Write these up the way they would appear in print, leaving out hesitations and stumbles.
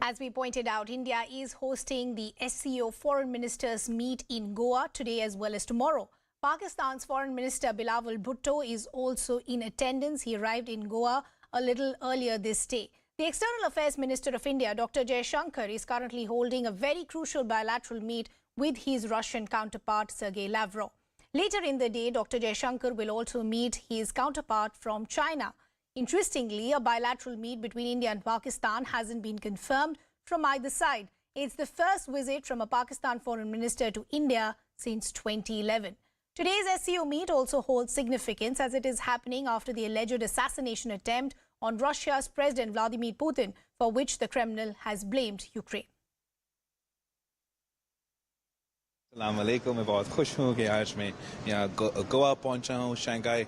As we pointed out, India is hosting the SCO Foreign Ministers meet in Goa today as well as tomorrow. Pakistan's Foreign Minister Bilawal Bhtutto is also in attendance. He arrived in Goa a little earlier this day. The External Affairs Minister of India, Dr. Jaishankar, is currently holding a very crucial bilateral meet with his Russian counterpart, Sergey Lavrov. Later in the day, Dr. Jaishankar will also meet his counterpart from China. Interestingly, a bilateral meet between India and Pakistan hasn't been confirmed from either side. It's the first visit from a Pakistan foreign minister to India since 2011. Today's SCO meet also holds significance as it is happening after the alleged assassination attempt on Russia's President Vladimir Putin, for which the Kremlin has blamed Ukraine. अस्सलाम वालेकुम। मैं बहुत खुश हूँ कि आज मैं यहाँ गोवा पहुँचा हूँ। शंघाई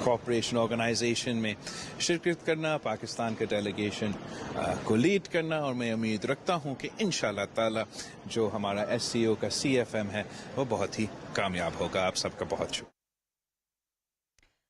कोऑपरेशन ऑर्गेनाइजेशन में शिरकत करना, पाकिस्तान के डेलीगेशन को लीड करना, और मैं उम्मीद रखता हूँ कि इंशाल्लाह ताला जो हमारा SCO का CFM है वो बहुत ही कामयाब होगा। आप सबका बहुत शुक्रिया।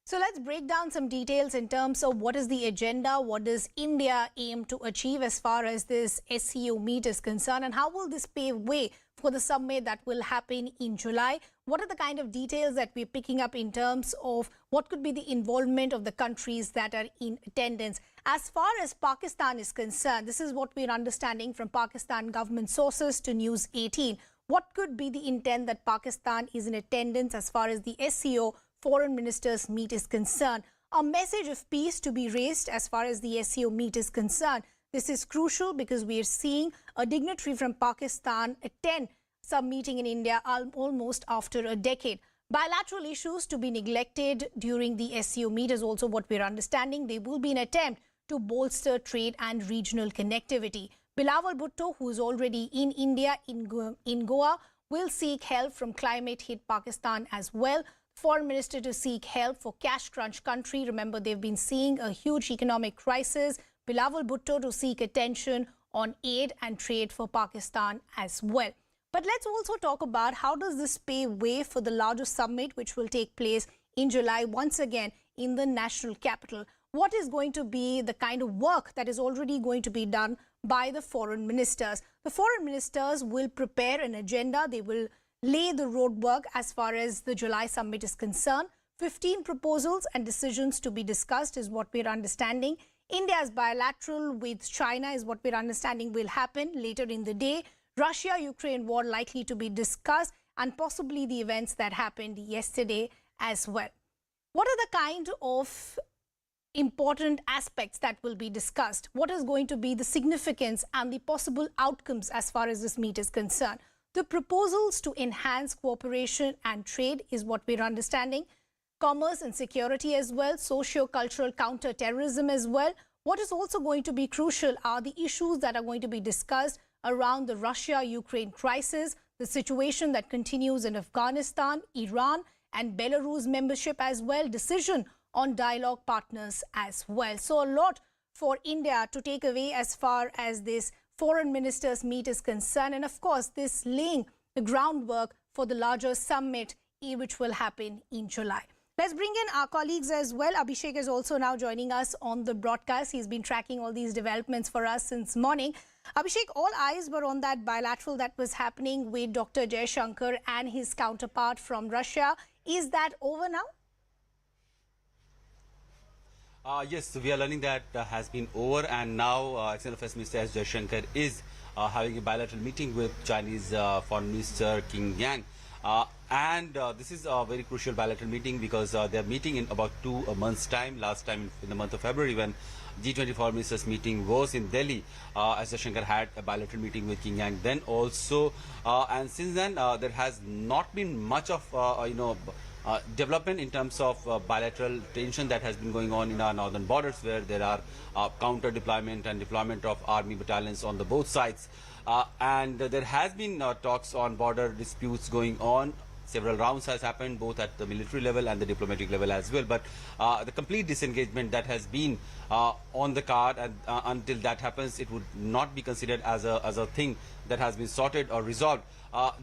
So let's break down some details in terms of what is the agenda, what does India aim to achieve as far as this SCO meet is concerned, and how will this pave way for the summit that will happen in July? What are the kind of details that we're picking up in terms of what could be the involvement of the countries that are in attendance? As far as Pakistan is concerned, this is what we're understanding from Pakistan government sources to News18. What could be the intent that Pakistan is in attendance as far as the SCO Foreign Ministers meet is concerned? A message of peace to be raised as far as the SCO meet is concerned. This is crucial because we are seeing a dignitary from Pakistan attend some meeting in India almost after a decade. Bilateral issues to be neglected during the SCO meet is also what we're understanding. There will be an attempt to bolster trade and regional connectivity. Bilawal Bhtutto, who is already in India, in Goa, will seek help from climate-hit Pakistan as well. Foreign Minister to seek help for cash crunch country. Remember, they've been seeing a huge economic crisis. Bilawal Bhtutto to seek attention on aid and trade for Pakistan as well. But let's also talk about how does this pave way for the larger summit which will take place in July once again in the national capital. What is going to be the kind of work that is already going to be done by the foreign ministers? The foreign ministers will prepare an agenda. They will lay the roadwork as far as the July summit is concerned. 15 proposals and decisions to be discussed is what we're understanding. India's bilateral with China is what we're understanding will happen later in the day. Russia-Ukraine war likely to be discussed, and possibly the events that happened yesterday as well. What are the kind of important aspects that will be discussed? What is going to be the significance and the possible outcomes as far as this meet is concerned? The proposals to enhance cooperation and trade is what we're understanding. Commerce and security as well, socio-cultural counter-terrorism as well. What is also going to be crucial are the issues that are going to be discussed around the Russia-Ukraine crisis, the situation that continues in Afghanistan, Iran and Belarus membership as well, decision on dialogue partners as well. So a lot for India to take away as far as this foreign ministers meet is concerned, and of course this laying the groundwork for the larger summit which will happen in July. Let's bring in our colleagues as well. Abhishek is also now joining us on the broadcast. He's been tracking all these developments for us since morning. Abhishek, all eyes were on that bilateral that was happening with Dr. Jaishankar and his counterpart from Russia. Is that over now? Yes, we are learning that has been over, and now External Affairs Minister S Jaishankar is having a bilateral meeting with Chinese Foreign Minister King Yang. This is a very crucial bilateral meeting because they are meeting in about 2 months' time. Last time in the month of February, when G20 Foreign Ministers meeting was in Delhi, S Jaishankar had a bilateral meeting with King Yang then also, and since then there has not been much of development in terms of bilateral tension that has been going on in our northern borders, where there are counter deployment and deployment of army battalions on the both sides, and there has been talks on border disputes going on. Several rounds has happened both at the military level and the diplomatic level as well, but the complete disengagement that has been on the card, and until that happens, it would not be considered as a thing that has been sorted or resolved.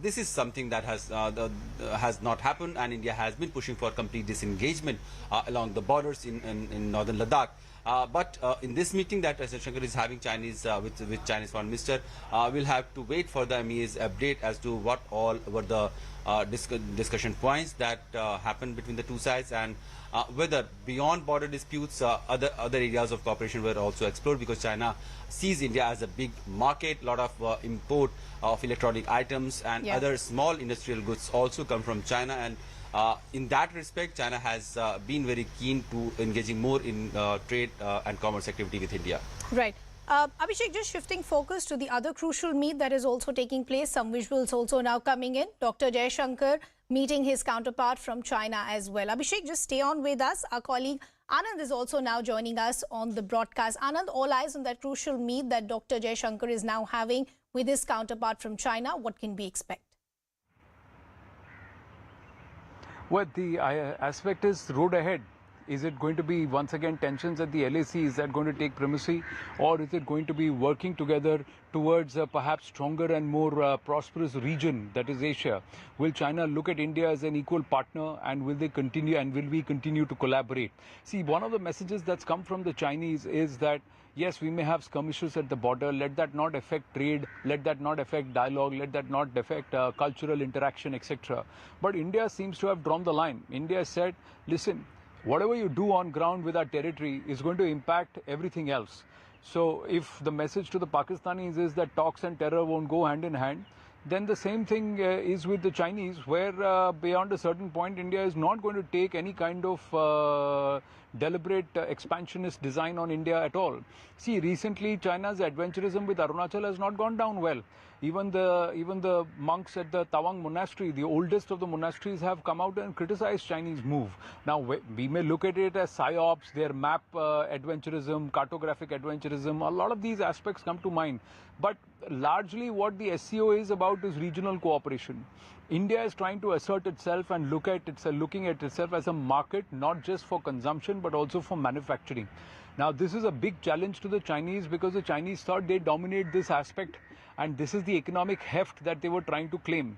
This is something that has not happened, and India has been pushing for complete disengagement along the borders in northern Ladakh. But in this meeting that S Jaishankar is having with Chinese Foreign Minister, we'll have to wait for the MEA's update as to what all were the discussion points that happened between the two sides, and whether beyond border disputes other areas of cooperation were also explored, because China sees India as a big market. A lot of import of electronic items and other small industrial goods also come from China, and in that respect, China has been very keen to engaging more in trade and commerce activity with India. Right. Abhishek, just shifting focus to the other crucial meet that is also taking place. Some visuals also now coming in. Dr. Jaishankar meeting his counterpart from China as well. Abhishek, just stay on with us. Our colleague Anand is also now joining us on the broadcast. Anand, all eyes on that crucial meet that Dr. Jaishankar is now having with his counterpart from China. What can we expect? Well, the aspect is road ahead. Is it going to be once again tensions at the LAC? Is that going to take primacy, or is it going to be working together towards a perhaps stronger and more prosperous region, that is Asia? Will China look at India as an equal partner, and will they continue, and will we continue to collaborate? See, one of the messages that's come from the Chinese is that yes, we may have skirmishes at the border. Let that not affect trade. Let that not affect dialogue. Let that not affect cultural interaction, etc. But India seems to have drawn the line. India said, listen, whatever you do on ground with our territory is going to impact everything else. So if the message to the Pakistanis is that talks and terror won't go hand in hand, then the same thing is with the Chinese, where beyond a certain point, India is not going to take any kind of deliberate expansionist design on India at all. See, recently China's adventurism with Arunachal has not gone down well. Even the monks at the Tawang monastery, the oldest of the monasteries, have come out and criticized Chinese move. Now, we may look at it as psyops, their map adventurism, cartographic adventurism, a lot of these aspects come to mind. But largely what the SCO is about is regional cooperation. India is trying to assert itself and looking at itself as a market, not just for consumption, but also for manufacturing. Now, this is a big challenge to the Chinese, because the Chinese thought they dominate this aspect, and this is the economic heft that they were trying to claim.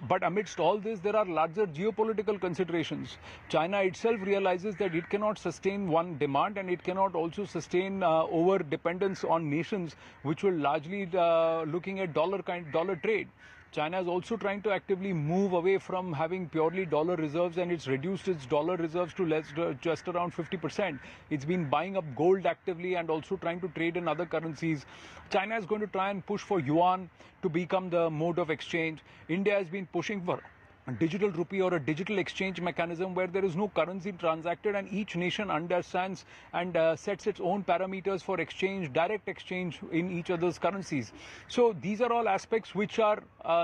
But amidst all this, there are larger geopolitical considerations. China itself realizes that it cannot sustain one demand, and it cannot also sustain over dependence on nations which were largely looking at dollar trade. China is also trying to actively move away from having purely dollar reserves, and it's reduced its dollar reserves to just around 50%. It's been buying up gold actively and also trying to trade in other currencies. China is going to try and push for yuan to become the mode of exchange. India has been pushing for a digital rupee or a digital exchange mechanism where there is no currency transacted, and each nation understands and sets its own parameters for exchange, direct exchange in each other's currencies. So these are all aspects which are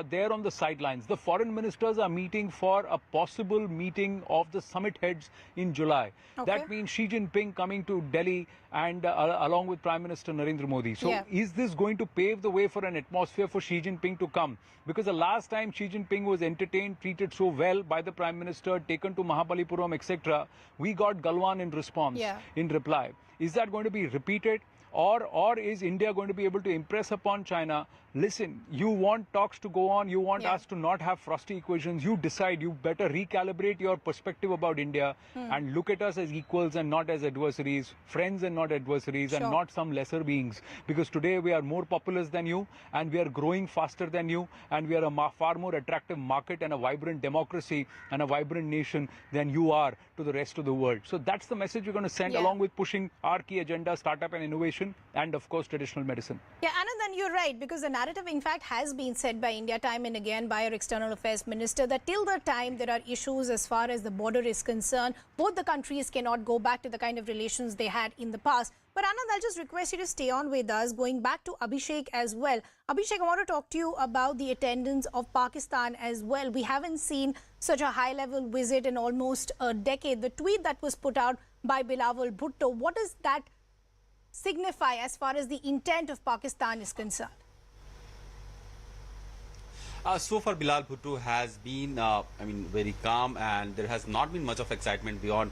there on the sidelines. The foreign ministers are meeting for a possible meeting of the summit heads in July. Okay. That means Xi Jinping coming to Delhi and along with Prime Minister Narendra Modi. So is this going to pave the way for an atmosphere for Xi Jinping to come? Because the last time Xi Jinping was entertained, treated so well by the Prime Minister, taken to Mahabalipuram, etc., we got Galwan in response, in reply. Is that going to be repeated? Or is India going to be able to impress upon China, listen, you want talks to go on, you want us to not have frosty equations, you decide, you better recalibrate your perspective about India and look at us as equals and not as adversaries, friends and not adversaries, and not some lesser beings. Because today we are more populous than you, and we are growing faster than you, and we are a far more attractive market and a vibrant democracy and a vibrant nation than you are to the rest of the world. So that's the message we're going to send, along with pushing our key agenda, startup and innovation, and of course traditional medicine. Yeah, Anand, and you're right, because the narrative in fact has been said by India time and again by our External Affairs Minister that till the time there are issues as far as the border is concerned, both the countries cannot go back to the kind of relations they had in the past. But Anand, I'll just request you to stay on with us, going back to Abhishek as well. Abhishek, I want to talk to you about the attendance of Pakistan as well. We haven't seen such a high-level visit in almost a decade. The tweet that was put out by Bilawal Bhtutto, what does that signify as far as the intent of Pakistan is concerned? So far, Bilawal Bhutto has been, very calm, and there has not been much of excitement beyond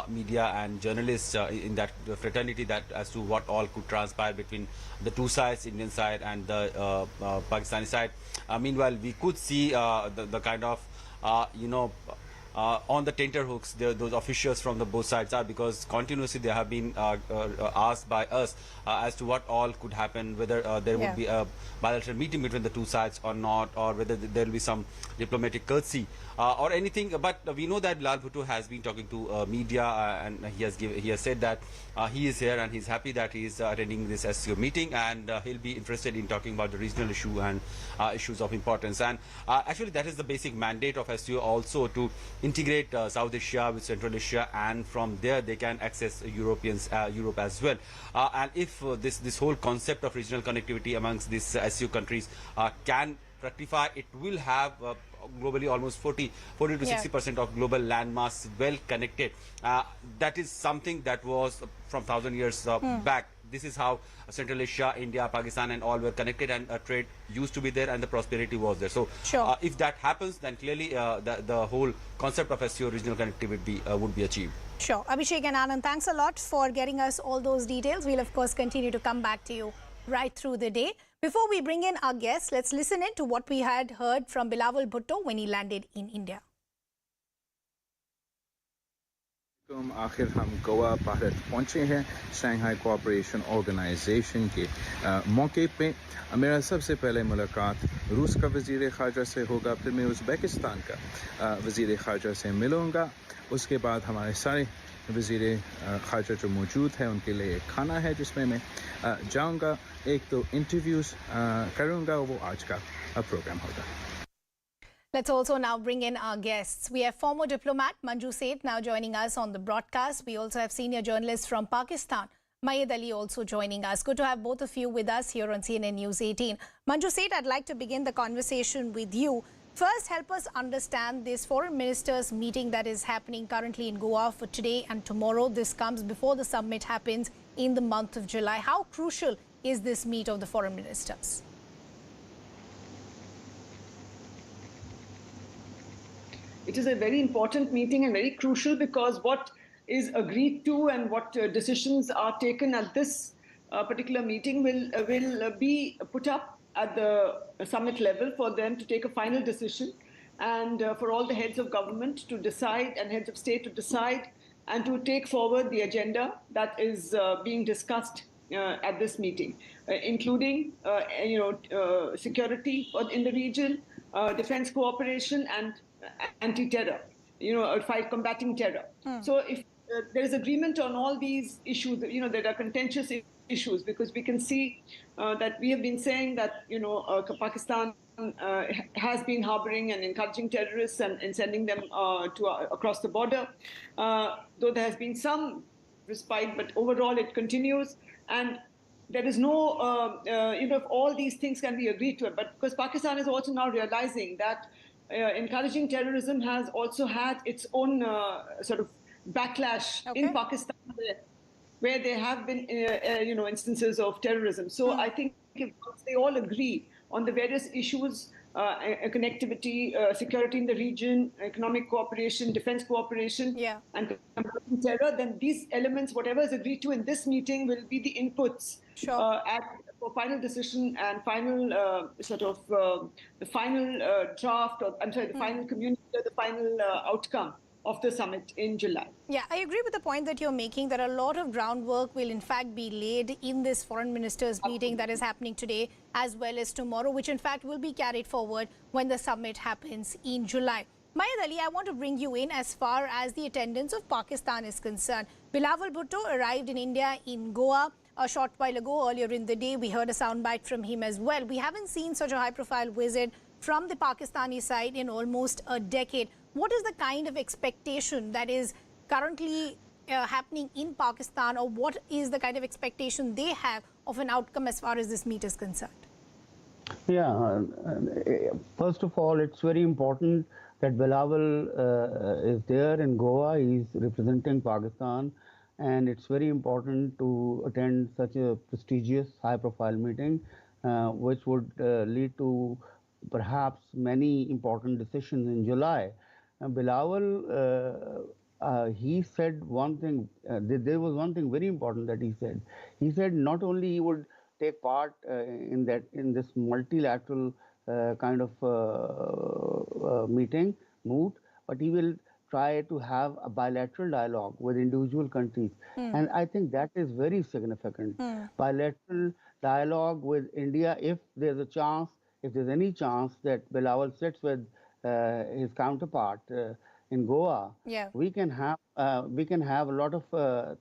media and journalists in that fraternity, that as to what all could transpire between the two sides, Indian side and the Pakistani side. Meanwhile, we could see the kind of, on the tenterhooks, those officials from the both sides are, because continuously they have been asked by us as to what all could happen, whether there would be a bilateral meeting between the two sides or not, or whether there will be some diplomatic courtesy or anything. But we know that Bilawal Bhutto has been talking to media, and he has said that he is here and he's happy that he is attending this SCO meeting, and he'll be interested in talking about the regional issue and issues of importance. And actually, that is the basic mandate of SCO, also to integrate South Asia with Central Asia, and from there they can access Europe as well. And if this whole concept of regional connectivity amongst these SCO countries can fructify, it will have globally almost 40 to 60% of global landmass well connected. That is something that was from 1,000 years back. This is how Central Asia, India, Pakistan and all were connected, and trade used to be there and the prosperity was there. So if that happens, then clearly the whole concept of SCO regional connectivity would be achieved. Sure. Abhishek and Anand, thanks a lot for getting us all those details. We'll of course continue to come back to you right through the day. Before we bring in our guests, let's listen in to what we had heard from Bilawal Bhutto when he landed in India. आखिर हम गोवा भारत पहुंचे हैं Shanghai cooperation organisation के मौके पे। मेरा सबसे पहले मुलाकात रूस का वज़ीर ख़ारजा से होगा, फिर मैं उज़्बेकिस्तान का वज़ीर ख़ारजा से मिलूँगा। उसके बाद हमारे सारे वज़ीर ख़ारजा जो मौजूद हैं उनके लिए एक खाना है जिसमें मैं जाऊँगा, एक तो इंटरव्यूज़ करूँगा, वो आज का प्रोग्राम होगा। Let's also now bring in our guests. We have former diplomat Manju Seth now joining us on the broadcast. We also have senior journalists from Pakistan, Mayed Ali, also joining us. Good to have both of you with us here on CNN News 18. Manju Seth, I'd like to begin the conversation with you. First, help us understand this foreign ministers meeting that is happening currently in Goa for today and tomorrow. This comes before the summit happens in the month of July. How crucial is this meet of the foreign ministers? It is a very important meeting and very crucial, because what is agreed to and what decisions are taken at this particular meeting will be put up at the summit level for them to take a final decision, and for all the heads of government to decide and heads of state to decide and to take forward the agenda that is being discussed at this meeting, including security in the region, defense cooperation and anti-terror, fight combating terror. So if there is agreement on all these issues, there are contentious issues, because we can see that we have been saying that, Pakistan has been harboring and encouraging terrorists and sending them across the border, though there has been some respite, but overall it continues. And there is no, if all these things can be agreed to, but because Pakistan is also now realizing that encouraging terrorism has also had its own sort of backlash in Pakistan, where there have been, instances of terrorism. So I think if they all agree on the various issues, connectivity, security in the region, economic cooperation, defense cooperation, and combating terror, then these elements, whatever is agreed to in this meeting, will be the inputs for final decision and final the final draft, or I'm sorry, the final communique, the final outcome of the summit in July. Yeah, I agree with the point that you're making, that a lot of groundwork will in fact be laid in this foreign ministers meeting that is happening today as well as tomorrow, which in fact will be carried forward when the summit happens in July. Mayed Ali, I want to bring you in as far as the attendance of Pakistan is concerned. Bilawal Bhutto arrived in India in Goa a short while ago. Earlier in the day, we heard a soundbite from him as well. We haven't seen such a high-profile visit from the Pakistani side in almost a decade. What is the kind of expectation that is currently happening in Pakistan, or what is the kind of expectation they have of an outcome as far as this meet is concerned? Yeah, first of all, it's very important that Bilawal is there in Goa. He's representing Pakistan, and it's very important to attend such a prestigious, high-profile meeting, which would lead to perhaps many important decisions in July. Bilawal, he said one thing. There was one thing very important that he said. He said not only he would take part in this multilateral kind of meeting moot, but he will try to have a bilateral dialogue with individual countries. And I think that is very significant. Bilateral dialogue with India, if there's a chance, if there's any chance that Bilawal sits with his counterpart in Goa, Yeah. we can have a lot of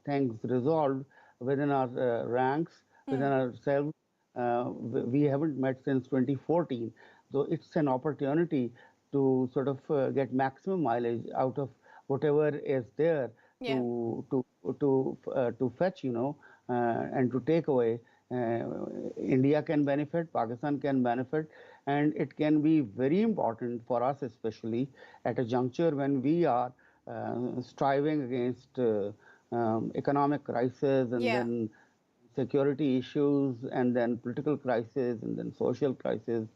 things resolved within our ranks, within ourselves. We haven't met since 2014, so it's an opportunity to sort of get maximum mileage out of whatever is there Yeah. to fetch, and to take away. India can benefit, Pakistan can benefit, and it can be very important for us, especially at a juncture when we are striving against economic crisis, and Yeah. then security issues, and then political crisis, and then social crisis.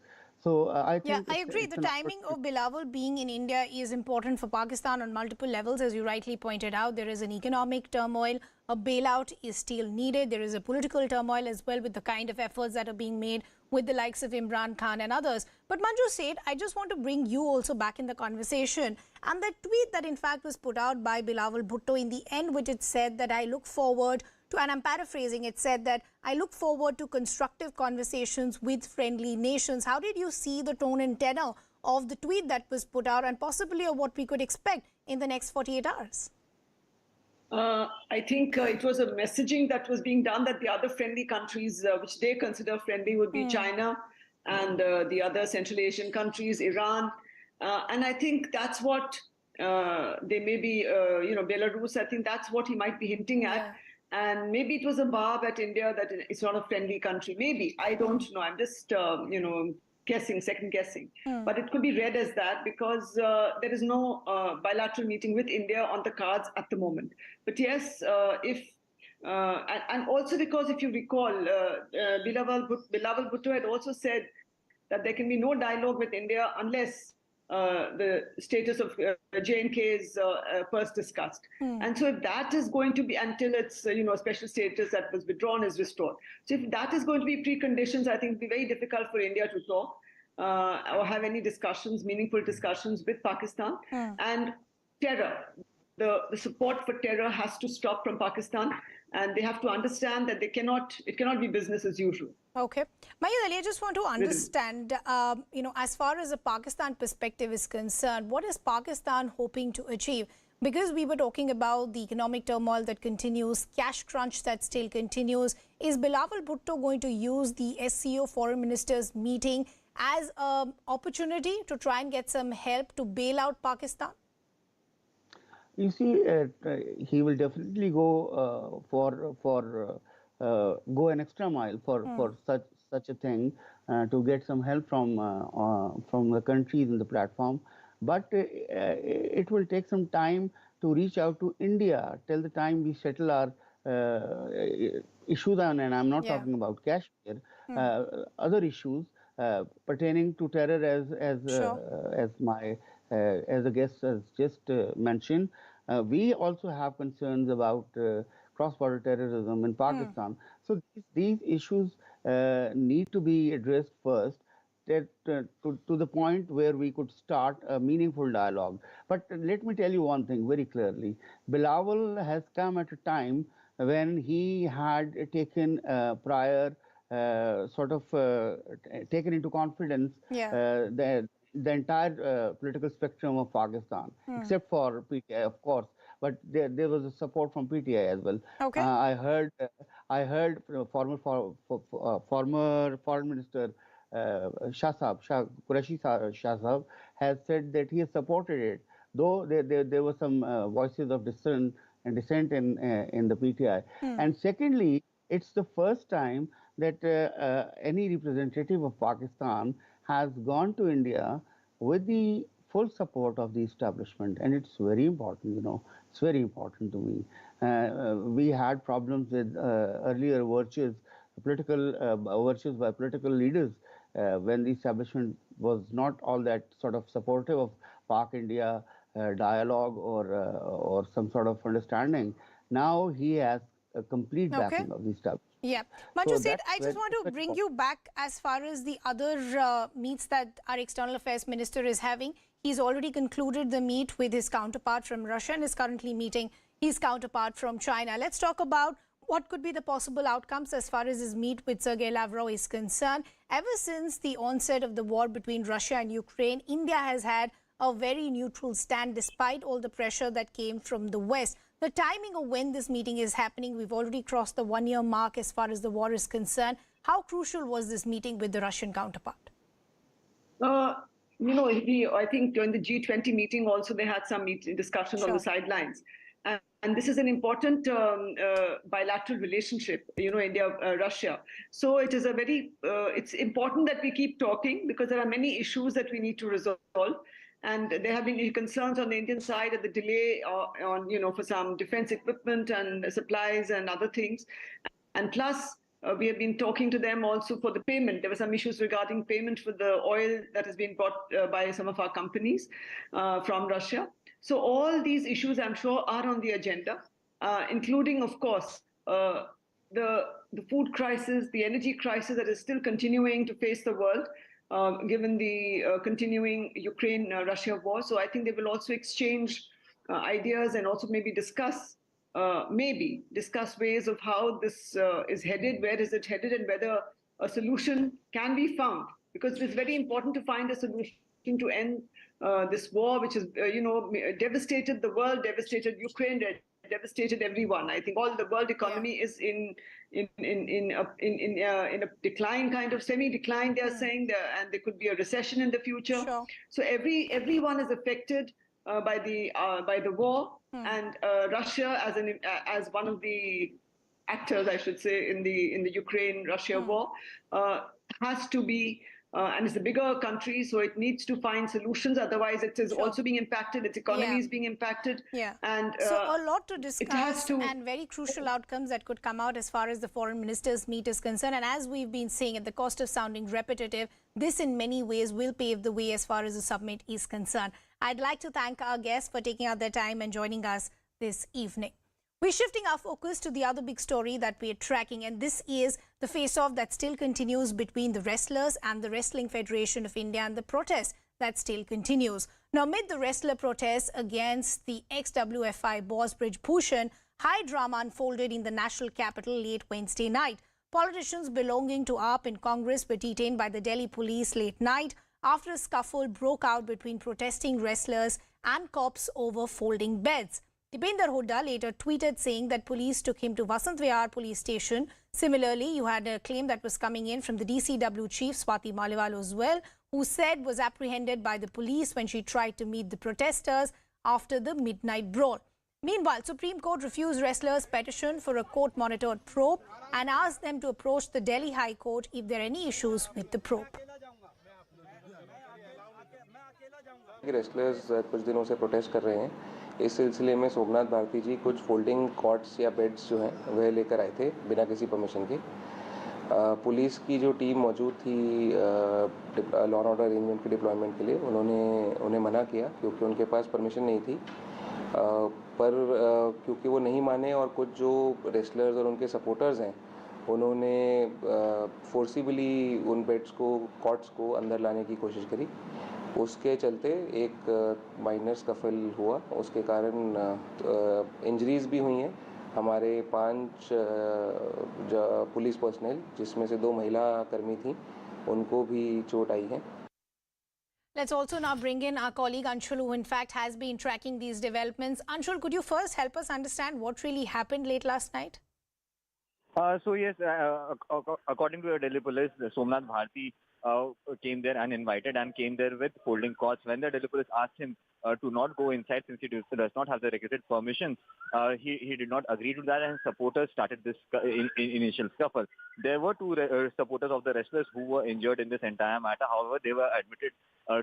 So I Yeah, think I agree. it's The an timing opportunity. of Bilawal being in India is important for Pakistan on multiple levels. As you rightly pointed out, there is an economic turmoil. A bailout is still needed. There is a political turmoil as well with the kind of efforts that are being made with the likes of Imran Khan and others. But Manju said, I just want to bring you also back in the conversation. And that tweet that in fact was put out by Bilawal Bhutto in the end, which it said that I look forward to, and I'm paraphrasing, it said that I look forward to constructive conversations with friendly nations. How did you see the tone and tenor of the tweet that was put out, and possibly of what we could expect in the next 48 hours? I think it was a messaging that was being done that the other friendly countries, which they consider friendly, would be China and the other Central Asian countries, Iran. And I think that's what they may be, Belarus, I think that's what he might be hinting at. Yeah. And maybe it was a barb at India that it's not a friendly country. Maybe. I don't know. I'm just, guessing, second guessing. But it could be read as that because there is no bilateral meeting with India on the cards at the moment. But yes, and also because if you recall, Bilawal Bhutto had also said that there can be no dialogue with India unless the status of J&K is first discussed. And so if that is going to be until its special status that was withdrawn is restored. So if that is going to be preconditions, I think it will be very difficult for India to talk or have any discussions, meaningful discussions with Pakistan. And terror, the support for terror has to stop from Pakistan, and they have to understand that it cannot be business as usual. Okay. Mayur Ali, I just want to understand, as far as the Pakistan perspective is concerned, what is Pakistan hoping to achieve? Because we were talking about the economic turmoil that continues, cash crunch that still continues. Is Bilawal Bhutto going to use the SCO foreign ministers meeting as an opportunity to try and get some help to bail out Pakistan? You see, he will definitely go go an extra mile for such a thing to get some help from the countries in the platform. But it will take some time to reach out to India till the time we settle our issues on, and I'm not talking about Kashmir, other issues pertaining to terror, as the guest has just mentioned. We also have concerns about cross-border terrorism in Pakistan. So these issues need to be addressed first, to the point where we could start a meaningful dialogue. But let me tell you one thing very clearly. Bilawal has come at a time when he had taken prior taken into confidence the entire political spectrum of Pakistan, except for PTI, of course. But there was a support from PTI as well. Okay. I heard former Foreign Minister Shah Qureshi Shah Sahab has said that he has supported it, though there were some voices of dissent in the PTI. And secondly, it's the first time that any representative of Pakistan has gone to India with the full support of the establishment, and it's very important, it's very important to me. We had problems with earlier virtues by political leaders when the establishment was not all that sort of supportive of Pak-India dialogue or some sort of understanding. Now he has a complete Okay. backing of the establishment. Yeah. Manju So said, that's I just want to very bring important. you back as far as the other meets that our External Affairs Minister is having. He's already concluded the meet with his counterpart from Russia and is currently meeting his counterpart from China. Let's talk about what could be the possible outcomes as far as his meet with Sergey Lavrov is concerned. Ever since the onset of the war between Russia and Ukraine, India has had a very neutral stand despite all the pressure that came from the West. The timing of when this meeting is happening, we've already crossed the one-year mark as far as the war is concerned. How crucial was this meeting with the Russian counterpart? I think during the G20 meeting also they had some discussions on the sidelines. And this is an important bilateral relationship, India-Russia. So it is it's important that we keep talking because there are many issues that we need to resolve. And there have been concerns on the Indian side at the delay for some defense equipment and supplies and other things. And plus, we have been talking to them also for the payment. There were some issues regarding payment for the oil that has been bought by some of our companies from Russia. So all these issues, I'm sure, are on the agenda, including, of course, the food crisis, the energy crisis that is still continuing to face the world, given the continuing Ukraine-Russia war. So I think they will also exchange ideas and also maybe discuss ways of how this is headed, where is it headed, and whether a solution can be found. Because it's very important to find a solution to end this war, which has, devastated the world, devastated Ukraine, devastated everyone. I think all the world economy is in a decline, kind of semi-decline. They are saying, and there could be a recession in the future. Sure. So everyone is affected by the war, and Russia as one of the actors, I should say, in the Ukraine-Russia war, has to be. And it's a bigger country, so it needs to find solutions. Otherwise, it is also being impacted. Its economy is being impacted. Yeah. And so a lot to discuss and very crucial outcomes that could come out as far as the foreign ministers' meet is concerned. And as we've been saying, at the cost of sounding repetitive, this in many ways will pave the way as far as the summit is concerned. I'd like to thank our guests for taking out their time and joining us this evening. We're shifting our focus to the other big story that we're tracking, and this is the face-off that still continues between the wrestlers and the Wrestling Federation of India and the protest that still continues. Now, amid the wrestler protests against the ex-WFI boss Brij Bhushan, high drama unfolded in the national capital late Wednesday night. Politicians belonging to AAP in Congress were detained by the Delhi police late night after a scuffle broke out between protesting wrestlers and cops over folding beds. Dipender Hooda later tweeted saying that police took him to Vasant Vihar police station. Similarly, you had a claim that was coming in from the DCW chief, Swati Maliwal as well, who said was apprehended by the police when she tried to meet the protesters after the midnight brawl. Meanwhile, Supreme Court refused wrestlers' petition for a court-monitored probe and asked them to approach the Delhi High Court if there are any issues with the probe. Wrestlers कुछ दिनों से protest कर रहे हैं. इस सिलसिले में सोमनाथ भारती जी कुछ फोल्डिंग कॉट्स या बेड्स जो हैं वह लेकर आए थे बिना किसी परमिशन के. पुलिस की जो टीम मौजूद थी लॉ एंड ऑर्डर अरेंजमेंट के डिप्लॉयमेंट के लिए, उन्हें मना किया क्योंकि उनके पास परमिशन नहीं थी. पर क्योंकि वो नहीं माने और कुछ जो रेस्लर्स और उनके सपोर्टर्स हैं उन्होंने फोर्सिबली उन बेड्स को, कॉट्स को अंदर लाने की कोशिश करी. उसके चलते एक माइनर स्कफल हुआ. उसके कारण इंजरीज भी हुई हैं. हमारे 5 पुलिस पर्सनल, जिसमें से 2 महिला कर्मी थीं, उनको भी चोट आई है. Let's also now bring in our colleague Anshul, who in fact has been tracking these developments. Anshul, could you first help us understand what really happened late last night? So yes, according to the Delhi police, Somnath Bharti came there uninvited and came there with folding cots. When the Delhi police asked him to not go inside since he does not have the requisite permission, he did not agree to that, and supporters started this initial scuffle. There were 2 supporters of the wrestlers who were injured in this entire matter. However, they were admitted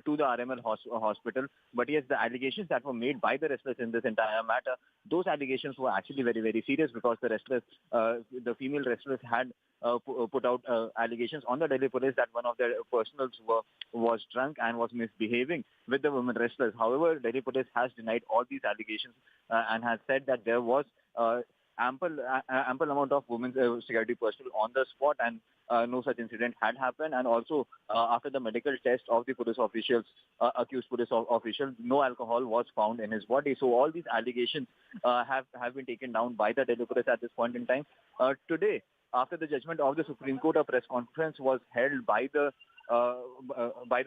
to the RML hospital. But yes, the allegations that were made by the wrestlers in this entire matter, those allegations were actually very, very serious, because the wrestlers, the female wrestlers had put out allegations on the Delhi police that one of their personals was drunk and was misbehaving with the women wrestlers. However, Delhi police has denied all these allegations and has said that there was ample amount of women's security personnel on the spot, and no such incident had happened. And also, after the medical test of the police officials, accused police official, no alcohol was found in his body. So all these allegations have been taken down by the Delhi police at this point in time. Today, after the judgment of the Supreme Court, a press conference was held by the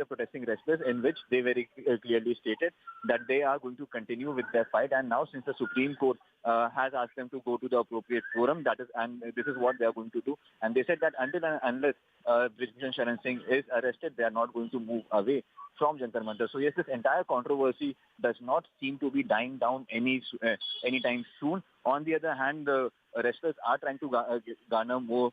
protesting wrestlers, in which they very clearly stated that they are going to continue with their fight. And now, since the Supreme Court has asked them to go to the appropriate forum, this is what they are going to do. And they said that until and unless Brijbhushan Sharan Singh is arrested, they are not going to move away from Jantar Mantar. So yes, this entire controversy does not seem to be dying down anytime soon. On the other hand, the wrestlers are trying to garner more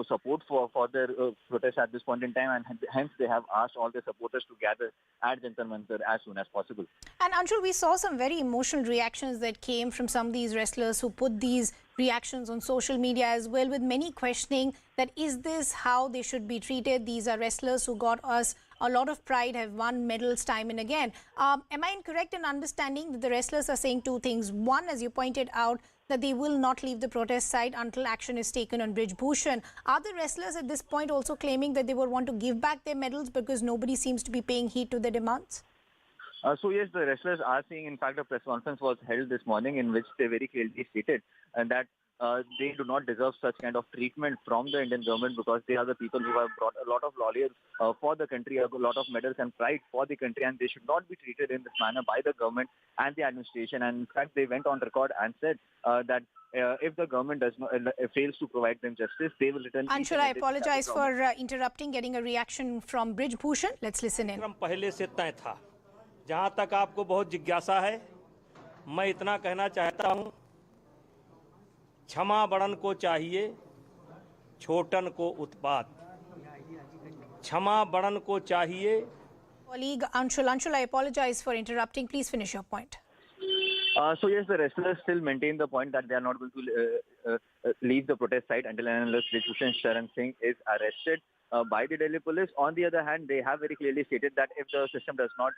support for their protest at this point in time, and hence they have asked all their supporters to gather at Jantar Mantar as soon as possible. And Anshul, we saw some very emotional reactions that came from some of these wrestlers who put these reactions on social media as well, with many questioning that is this how they should be treated? These are wrestlers who got us a lot of pride, have won medals time and again. Am I incorrect in understanding that the wrestlers are saying two things? One, as you pointed out, that they will not leave the protest site until action is taken on Brijbhushan. Are the wrestlers at this point also claiming that they would want to give back their medals because nobody seems to be paying heed to their demands? So yes, the wrestlers are saying, in fact, a press conference was held this morning in which they very clearly stated that they do not deserve such kind of treatment from the Indian government, because they are the people who have brought a lot of laurels for the country, a lot of medals and pride for the country, and they should not be treated in this manner by the government and the administration. And in fact, they went on record and said that if the government fails to provide them justice, they will return. Anshul, I apologize for interrupting, getting a reaction from Brijbhushan. Let's listen in. पहले से तय था। जहां तक आपको बहुत जिज्ञासा है, मैं इतना कहना चाहता हूं, क्षमा बड़न को चाहिए, छोटन को उत्पात। क्षमा बड़न को चाहिए। Colleague Anshul, I apologize for interrupting. Please finish your point. So yes, the wrestlers still maintain the point that they are not going to leave the protest site until and unless Brijbhushan Sharan Singh is arrested by the Delhi police. On the other hand, they have very clearly stated that if the system does not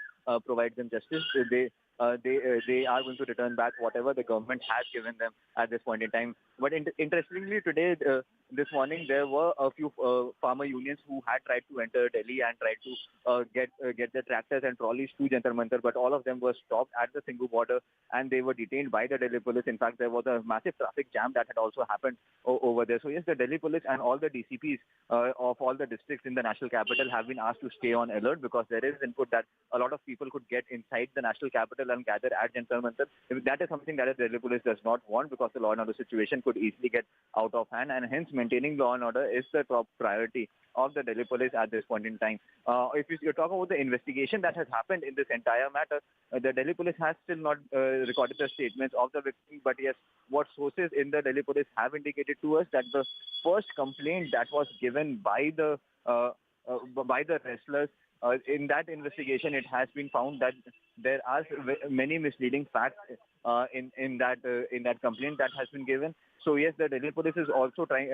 provide them justice, they are going to return back whatever the government has given them at this point in time. But interestingly, today, this morning, there were a few farmer unions who had tried to enter Delhi and tried to get the tractors and trolleys to Jantar Mantar, but all of them were stopped at the Singhu border and they were detained by the Delhi police. In fact, there was a massive traffic jam that had also happened over there. So yes, the Delhi police and all the DCPs of all the districts in the national capital have been asked to stay on alert, because there is input that a lot of people could get inside the national capital and gather at Jantar Mantar. That is something that the Delhi police does not want, because the law and order situation could easily get out of hand, and hence maintaining law and order is the top priority of the Delhi police at this point in time. If you talk about the investigation that has happened in this entire matter, the Delhi police has still not recorded the statements of the victim, but yes, what sources in the Delhi police have indicated to us that the first complaint that was given by the wrestlers, in that investigation, it has been found that there are many misleading facts in that complaint that has been given. So yes, the Delhi police is also trying,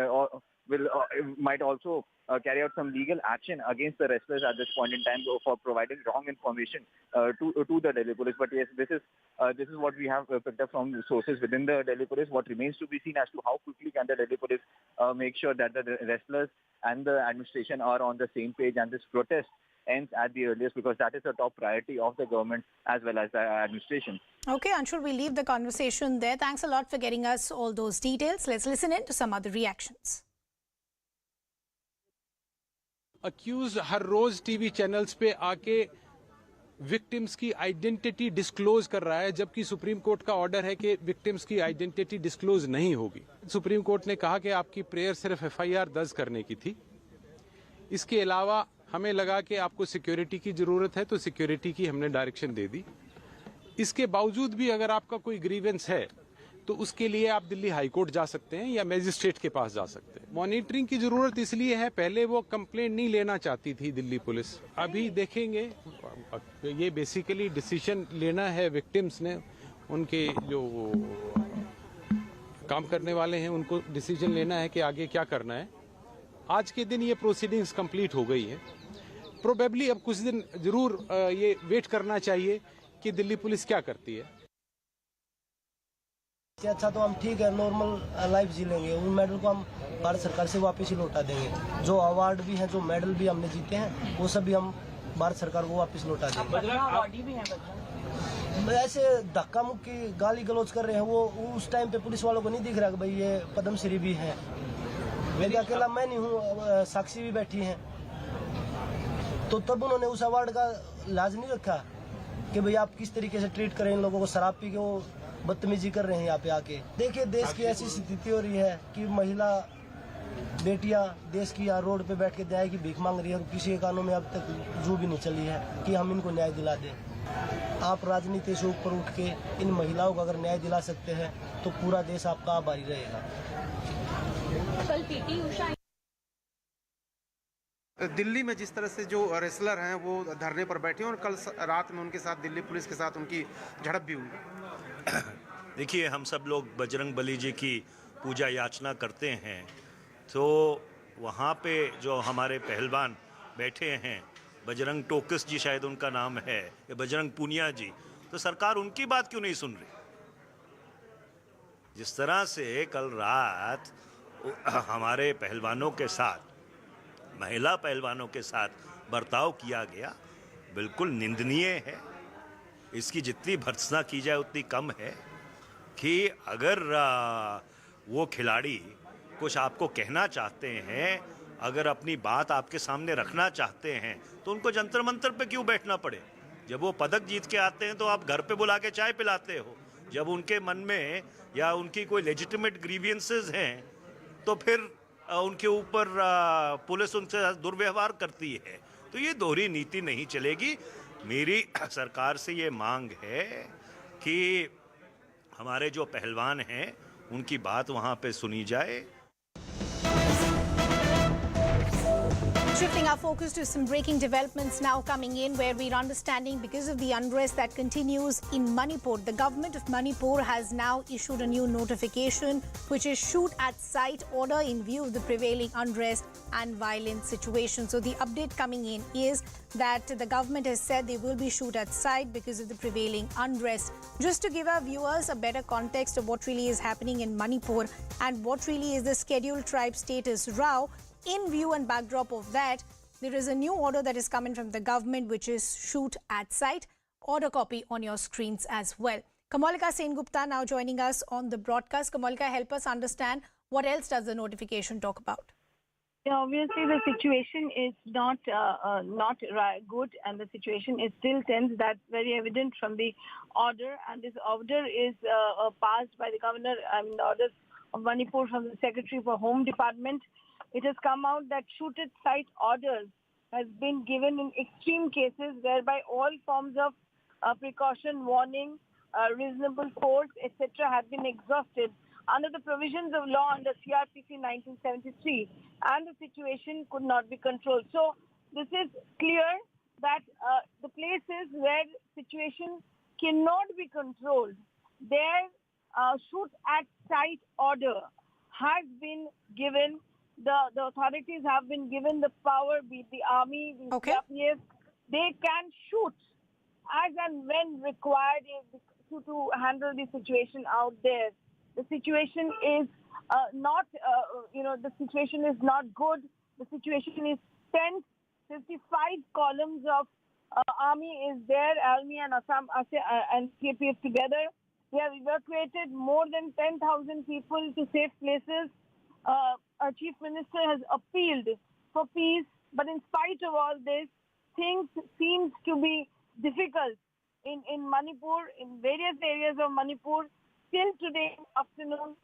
might also carry out some legal action against the wrestlers at this point in time for providing wrong information to the Delhi police. But yes, this is what we have picked up from sources within the Delhi police. What remains to be seen as to how quickly can the Delhi police make sure that the wrestlers and the administration are on the same page and this protest ends at the earliest, because that is the top priority of the government as well as the administration. Okay, Anshul, we leave the conversation there. Thanks a lot for getting us all those details. Let's listen in to some other reactions. Accused her rose TV channels पे आके victims की identity disclose कर रहा है, जबकि supreme court का order है कि विक्टिम्स की आइडेंटिटी डिस्क्लोज नहीं होगी। सुप्रीम कोर्ट ने कहा कि आपकी प्रेयर सिर्फ एफआईआर दर्ज करने की थी। इसके अलावा हमें लगा कि आपको सिक्योरिटी की जरूरत है, तो सिक्योरिटी की हमने डायरेक्शन दे दी। इसके बावजूद भी अगर आपका कोई ग्रीवेंस है तो उसके लिए आप दिल्ली हाई कोर्ट जा सकते हैं या मैजिस्ट्रेट के पास जा सकते हैं। मॉनिटरिंग की जरूरत इसलिए है, पहले वो कंप्लेंट नहीं लेना चाहती थी दिल्ली पुलिस। अभी देखेंगे, ये बेसिकली डिसीजन लेना है विक्टिम्स ने, उनके जो काम करने वाले हैं उनको डिसीजन लेना है कि आगे क्या करना है। आज के दिन ये प्रोसीडिंग्स कंप्लीट हो गई है। प्रोबेबली अब कुछ दिन जरूर ये वेट करना चाहिए कि दिल्ली पुलिस क्या करती है। अच्छा तो हम ठीक है, नॉर्मल लाइफ जी लेंगे। उन मेडल को हम भारत सरकार से वापस ही लौटा देंगे। जो अवार्ड भी हैं, जो मेडल भी हमने जीते हैं, वो सभी हम भारत सरकार को वापस लौटा देंगे। ऐसे धक्का मुक्की गाली गलौज कर रहे हैं, वो उस टाइम पे पुलिस वालों को नहीं दिख रहा कि भाई ये पद्मश्री भी है। मेरे अकेला मैं नहीं हूँ, साक्षी भी बैठी हैं। तो तब उन्होंने उस अवार्ड का लाज नहीं रखा कि भाई आप किस तरीके से ट्रीट करें इन लोगों को। शराब पी के वो बदतमीजी कर रहे हैं यहाँ पे आके। देखिए देश की ऐसी स्थिति हो रही है कि महिला बेटियां देश की यहाँ रोड पे बैठ के न्याय की भीख मांग रही है और किसी के कानों में अब तक जू भी नहीं चली है कि हम इनको न्याय दिला दें। आप राजनीति से ऊपर उठ के इन महिलाओं को अगर न्याय दिला सकते हैं तो पूरा देश आपका आभारी रहेगा। कल पीटी उषा दिल्ली में जिस तरह से जो रेसलर हैं वो धरने पर बैठे हैं और कल रात में उनके साथ दिल्ली पुलिस के साथ उनकी झड़प भी हुई। देखिए, हम सब लोग बजरंग बली जी की पूजा याचना करते हैं, तो वहाँ पे जो हमारे पहलवान बैठे हैं, बजरंग टोकस जी शायद उनका नाम है, या बजरंग पूनिया जी, तो सरकार उनकी बात क्यों नहीं सुन रही? जिस तरह से कल रात हमारे पहलवानों के साथ, महिला पहलवानों के साथ बर्ताव किया गया, बिल्कुल निंदनीय है। इसकी जितनी भर्त्सना की जाए उतनी कम है कि अगर वो खिलाड़ी कुछ आपको कहना चाहते हैं, अगर अपनी बात आपके सामने रखना चाहते हैं, तो उनको जंतर मंतर पे क्यों बैठना पड़े? जब वो पदक जीत के आते हैं तो आप घर पे बुला के चाय पिलाते हो। जब उनके मन में या उनकी कोई लेजिटिमेट ग्रीवियंसेस हैं तो फिर उनके ऊपर पुलिस उनसे दुर्व्यवहार करती है। तो ये दोहरी नीति नहीं चलेगी। मेरी सरकार से ये मांग है कि हमारे जो पहलवान हैं उनकी बात वहाँ पे सुनी जाए। Shifting our focus to some breaking developments now coming in, where we're understanding because of the unrest that continues in Manipur, the government of Manipur has now issued a new notification, which is shoot at sight order in view of the prevailing unrest and violent situation. So the update coming in is that the government has said they will be shoot at sight because of the prevailing unrest. Just to give our viewers a better context of what really is happening in Manipur and what really is the scheduled tribe status row, in view and backdrop of that, there is a new order that is coming from the government, which is shoot at sight. Order copy on your screens as well. Kamalika Sengupta now joining us on the broadcast. Kamalika, help us understand what else does the notification talk about? Yeah, obviously the situation is not good, and the situation is still tense. That's very evident from the order, and this order is passed by the governor. I mean, the orders of Manipur from the Secretary for Home Department. It has come out that shoot at sight orders has been given in extreme cases whereby all forms of precaution, warning, reasonable force, etc. have been exhausted under the provisions of law under CRPC 1973, and the situation could not be controlled. So this is clear that the places where situation cannot be controlled, their shoot at sight order has been given. The authorities have been given the power, be it the army, the CRPF, they can shoot as and when required to handle the situation out there. The situation is the situation is not good. The situation is tense. 55 columns of army is there, army and Assam and CRPF together. They have evacuated more than 10,000 people to safe places. Our Chief Minister has appealed for peace, but in spite of all this, things seem to be difficult in Manipur, in various areas of Manipur. Till today afternoon,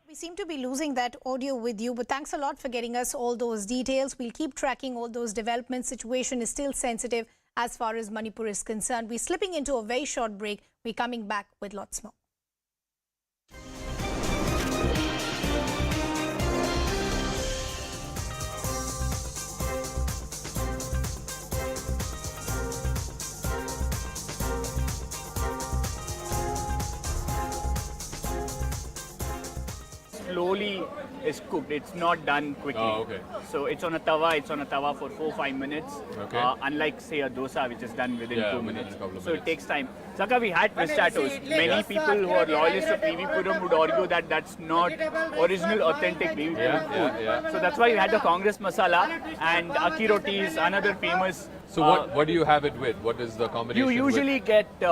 we seem to be losing that audio with you, but thanks a lot for getting us all those details. We'll keep tracking all those developments. Situation is still sensitive as far as Manipur is concerned. We're slipping into a very short break. We're coming back with lots more. slowly is cooked. It's not done quickly. Oh, okay. So it's on a tawa for 4-5 minutes. Okay. Unlike say a dosa, which is done within 2 minutes. Within a couple of So it minutes. takes time. Saka, we had twistatos. Many people who are loyalists of VV Puram would argue that that's not original, authentic VV Puram food. So that's why we had the Congress masala, and akki roti is another famous. So what do you have it with? What is the combination? You usually with? get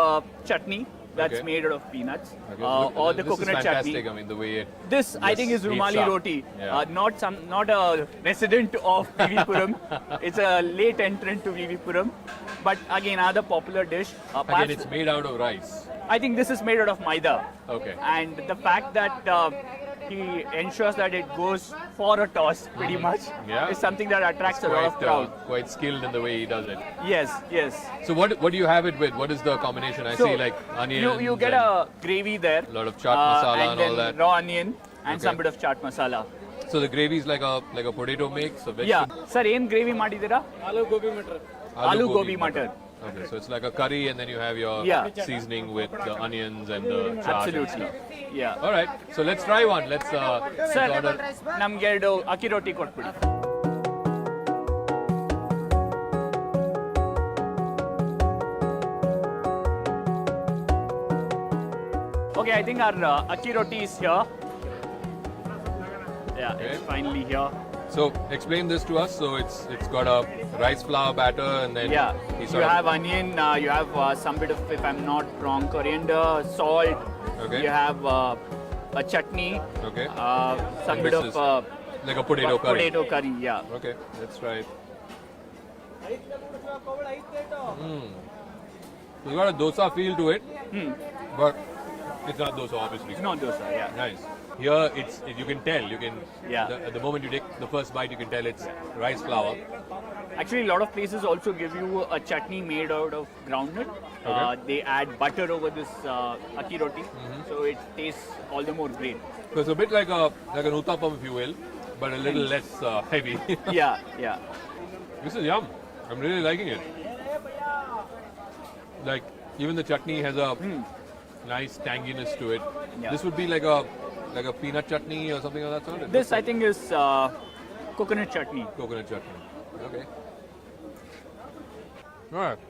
chutney that's made out of peanuts, or the coconut is chutney. fantastic. I mean, the way it. This I think is Rumali roti, not a resident of VV Puram. It's a late entrant to VV Puram, but again another popular dish. Again, it's made out of rice. I think this is made out of maida. Okay. And the fact that he ensures that it goes for a toss pretty much is something that attracts a lot of crowd. Quite skilled in the way he does it. Yes, yes. So what do you have it with? What is the combination? I see like onion. You get a gravy there. A lot of chaat masala and all that. Raw onion and some bit of chaat masala. So the gravy is like a potato mix. Yeah. Sir, ಏನು gravy ಮಾಡಿದ್ದೀರಾ? Aloo gobi matar. Aloo gobi matar. Okay, so it's like a curry, and then you have your seasoning with the onions and the chaat. Absolutely. Yeah. All right. So let's try one. Let's order. ನಮ್ಗೆ 2 ಅಕ್ಕಿ ರೊಟ್ಟಿ ಕೊಟ್ಬಿಡಿ. Okay, I think our akki roti is here. Yeah, it's finally here. So explain this to us. So it's got a rice flour batter, and then you have onion, you have some bit of, if I'm not wrong, coriander, salt. Okay. You have a chutney. Okay. Some bit of like a potato curry. Potato curry, yeah. Okay, let's try it. It's got a dosa feel to it, but it's not dosa, obviously. It's not dosa, yeah. Nice. Here, you can tell. At the moment you take the first bite, you can tell it's rice flour. Actually, a lot of places also give you a chutney made out of groundnut. Okay. They add butter over this akki roti, so it tastes all the more great. So it's a bit like an uttapam, if you will, but a little less heavy. Yeah. This is yum. I'm really liking it. Like even the chutney has a nice tanginess to it. Yeah. This would be like a peanut chutney or something of that sort? This I think is coconut chutney. Coconut chutney. Okay. All right.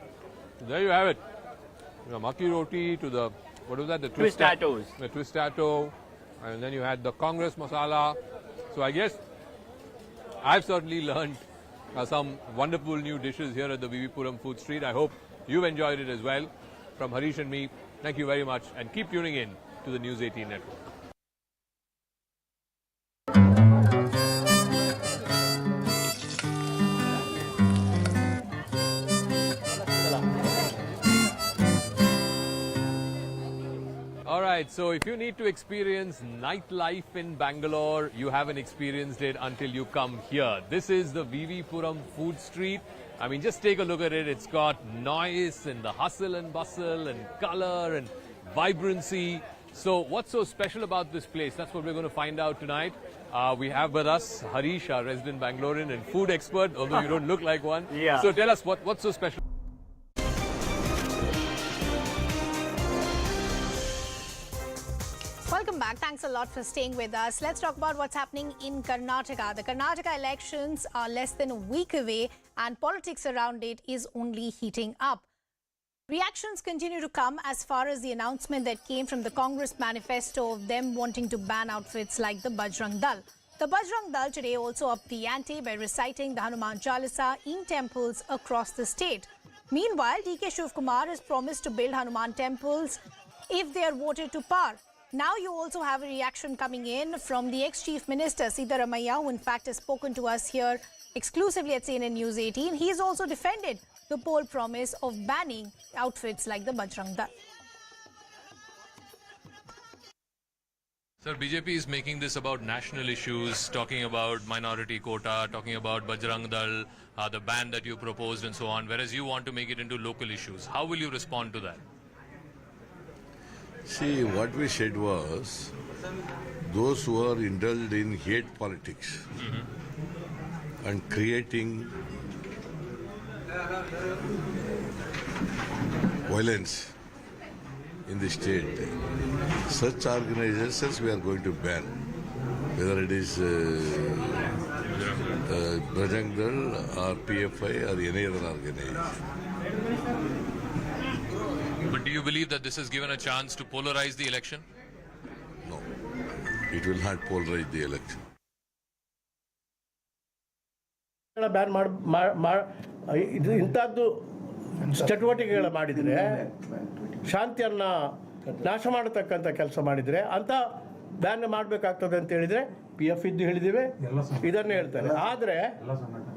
There you have it. The maki roti to the, what was that? The twistatos. The twistato. And then you had the Congress masala. So I guess I've certainly learned some wonderful new dishes here at the VV Puram Food Street. I hope you've enjoyed it as well. From Harish and me, thank you very much, and keep tuning in to the News 18 network. All right, so if you need to experience nightlife in Bangalore, you haven't experienced it until you come here. This is the VV Puram Food Street. I mean, just take a look at it. It's got noise and the hustle and bustle and color and vibrancy. So what's so special about this place? That's what we're going to find out tonight. We have with us Harish, our resident Bangalorean and food expert, although you don't look like one. Yeah. So tell us, what's so special? Welcome back. Thanks a lot for staying with us. Let's talk about what's happening in Karnataka. The Karnataka elections are less than a week away and politics around it is only heating up. Reactions continue to come as far as the announcement that came from the Congress manifesto of them wanting to ban outfits like the Bajrang Dal. The Bajrang Dal today also upped the ante by reciting the Hanuman Chalisa in temples across the state. Meanwhile, DK Shivkumar has promised to build Hanuman temples if they are voted to power. Now you also have a reaction coming in from the ex-Chief Minister Siddaramaiah, who in fact has spoken to us here exclusively at CNN News 18. He has also defended the poll promise of banning outfits like the Bajrang Dal. Sir, BJP is making this about national issues, talking about minority quota, talking about Bajrang Dal, the ban that you proposed and so on, whereas you want to make it into local issues. How will you respond to that? See, what we said was, those who are indulged in hate politics and creating violence in the state, such organizations we are going to ban. whether it is Bajrang Dal or PFI or any other organization. But do you believe that this has given a chance to polarize the election? No, it will not polarize the election. Ban ಇದು ಇಂಥದ್ದು ಚಟುವಟಿಕೆಗಳು ಮಾಡಿದರೆ ಶಾಂತಿಯನ್ನು ನಾಶ ಮಾಡತಕ್ಕಂಥ ಕೆಲಸ ಮಾಡಿದರೆ ಅಂತ ಬ್ಯಾನ್ ಮಾಡಬೇಕಾಗ್ತದೆ ಅಂತ ಹೇಳಿದರೆ PF ಇದ್ದು ಹೇಳಿದ್ದೇವೆ, ಇದನ್ನೇ ಹೇಳ್ತಾರೆ. ಆದರೆ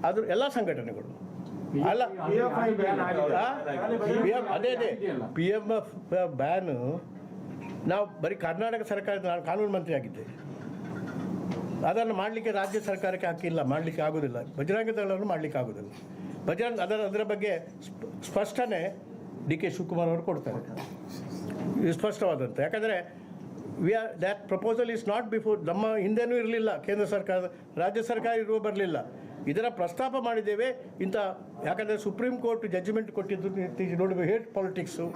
ಅದು ಎಲ್ಲ ಸಂಘಟನೆಗಳು ಅಲ್ಲ, ಅದೇ PMF ಬ್ಯಾನ್ ನಾವು ಬರೀ ಕರ್ನಾಟಕ ಸರ್ಕಾರದ, ನಾನು ಕಾನೂನು ಮಂತ್ರಿ ಆಗಿದ್ದೆ, ಅದನ್ನು ಮಾಡಲಿಕ್ಕೆ ರಾಜ್ಯ ಸರ್ಕಾರಕ್ಕೆ ಹಾಕಿಲ್ಲ, ಮಾಡಲಿಕ್ಕೆ ಆಗೋದಿಲ್ಲ. ಬಜರಂಗ ದಳವನ್ನು ಮಾಡಲಿಕ್ಕೆ ಆಗೋದಿಲ್ಲ. ಅದರ ಬಗ್ಗೆ ಸ್ಪಷ್ಟನೆ DK ಶಿವಕುಮಾರ್ ಅವರು ಕೊಡ್ತಾರೆ, ಸ್ಪಷ್ಟವಾದಂಥ. ಯಾಕಂದರೆ that proposal is not before, ನಮ್ಮ ಹಿಂದೆನೂ ಇರಲಿಲ್ಲ, ಕೇಂದ್ರ ಸರ್ಕಾರ ರಾಜ್ಯ ಸರ್ಕಾರ ಇರುವ ಬರಲಿಲ್ಲ. ಇದರ ಪ್ರಸ್ತಾಪ ಮಾಡಿದ್ದೇವೆ ಇಂಥ, ಯಾಕಂದರೆ ಸುಪ್ರೀಂ ಕೋರ್ಟ್ ಜಡ್ಜ್ಮೆಂಟ್ ಕೊಟ್ಟಿದ್ದು ನೋಡಿ, ಹೇಟ್ ಪಾಲಿಟಿಕ್ಸು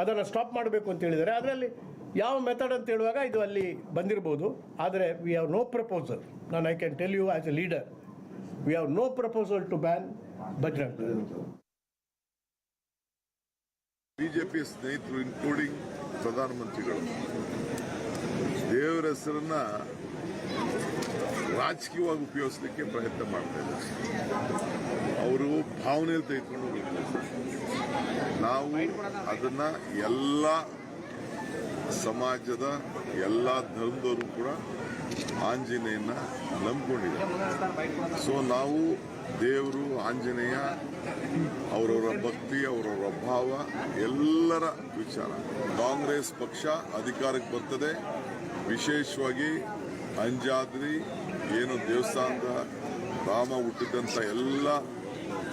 ಅದನ್ನು ಸ್ಟಾಪ್ ಮಾಡಬೇಕು ಅಂತ ಹೇಳಿದ್ದಾರೆ. ಅದರಲ್ಲಿ ಯಾವ ಮೆಥಡ್ ಅಂತ ಹೇಳುವಾಗ ಇದು ಅಲ್ಲಿ ಬಂದಿರ್ಬೋದು, ಆದರೆ ವಿ ಹ್ಯಾವ್ ನೋ ಪ್ರಪೋಸಲ್. ನಾನು I can tell you as a leader, we have no proposal to ban Bajrang. BJP ಸ್ನೇಹಿತರು ಇನ್ಕ್ಲೂಡಿಂಗ್ ಪ್ರಧಾನಮಂತ್ರಿಗಳು ದೇವರ ಹೆಸರನ್ನ ರಾಜಕೀಯವಾಗಿ ಉಪಯೋಗಿಸಲಿಕ್ಕೆ ಪ್ರಯತ್ನ ಮಾಡ್ತಾ ಇದ್ದಾರೆ. ಅವರು ಭಾವನೆಯಲ್ಲಿ ತೆಗೆದುಕೊಂಡು ಹೋಗ್ತಾರೆ. ನಾವು ಅದನ್ನ ಎಲ್ಲ ಸಮಾಜದ ಎಲ್ಲ ಧರ್ಮದವರು ಕೂಡ ಆಂಜನೇಯನ ನಂಬ್ಕೊಂಡಿದ್ದಾರೆ. ಸೊ ನಾವು ದೇವರು, ಆಂಜನೇಯ, ಅವರವರ ಭಕ್ತಿ, ಅವರವರ ಭಾವ ಎಲ್ಲರ ವಿಚಾರ. ಕಾಂಗ್ರೆಸ್ ಪಕ್ಷ ಅಧಿಕಾರಕ್ಕೆ ಬರ್ತದೆ, ವಿಶೇಷವಾಗಿ ಅಂಜಾದ್ರಿ ಏನು ದೇವಸ್ಥಾನದ ರಾಮ ಹುಟ್ಟಿದಂಥ ಎಲ್ಲ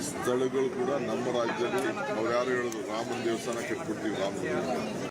ಸ್ಥಳಗಳು ಕೂಡ ನಮ್ಮ ರಾಜ್ಯದಲ್ಲಿ, ಅವ್ರು ಯಾರು ಹೇಳಿದ್ರು ರಾಮನ ದೇವಸ್ಥಾನ ಕಟ್ಬಿಡ್ತೀವಿ, ರಾಮನ ದೇವಸ್ಥಾನ.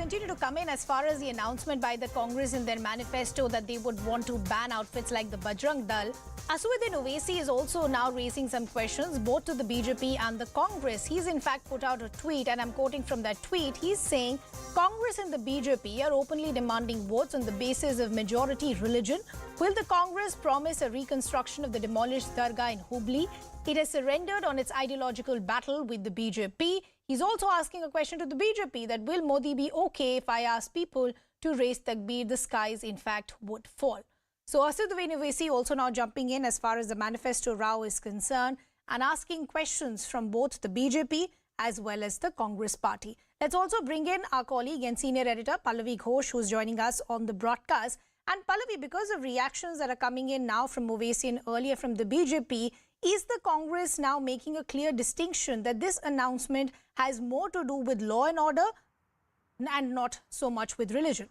Continue to come in as far as the announcement by the Congress in their manifesto that they would want to ban outfits like the Bajrang Dal. Aswaddin Owaisi is also now raising some questions both to the BJP and the Congress. He's in fact put out a tweet, and I'm quoting from that tweet. He's saying Congress and the BJP are openly demanding votes on the basis of majority religion. Will the Congress promise a reconstruction of the demolished Dargah in Hubli? It has surrendered on its ideological battle with the BJP. He's also asking a question to the BJP that will Modi be okay if I ask people to raise takbir, the skies in fact would fall. So Aswaddin Owaisi also now jumping in as far as the manifesto row is concerned and asking questions from both the BJP as well as the Congress party. Let's also bring in our colleague and senior editor Pallavi Ghosh, who's joining us on the broadcast. And Pallavi, because of reactions that are coming in now from Owaisi and earlier from the BJP, is the Congress now making a clear distinction that this announcement has more to do with law and order and not so much with religion?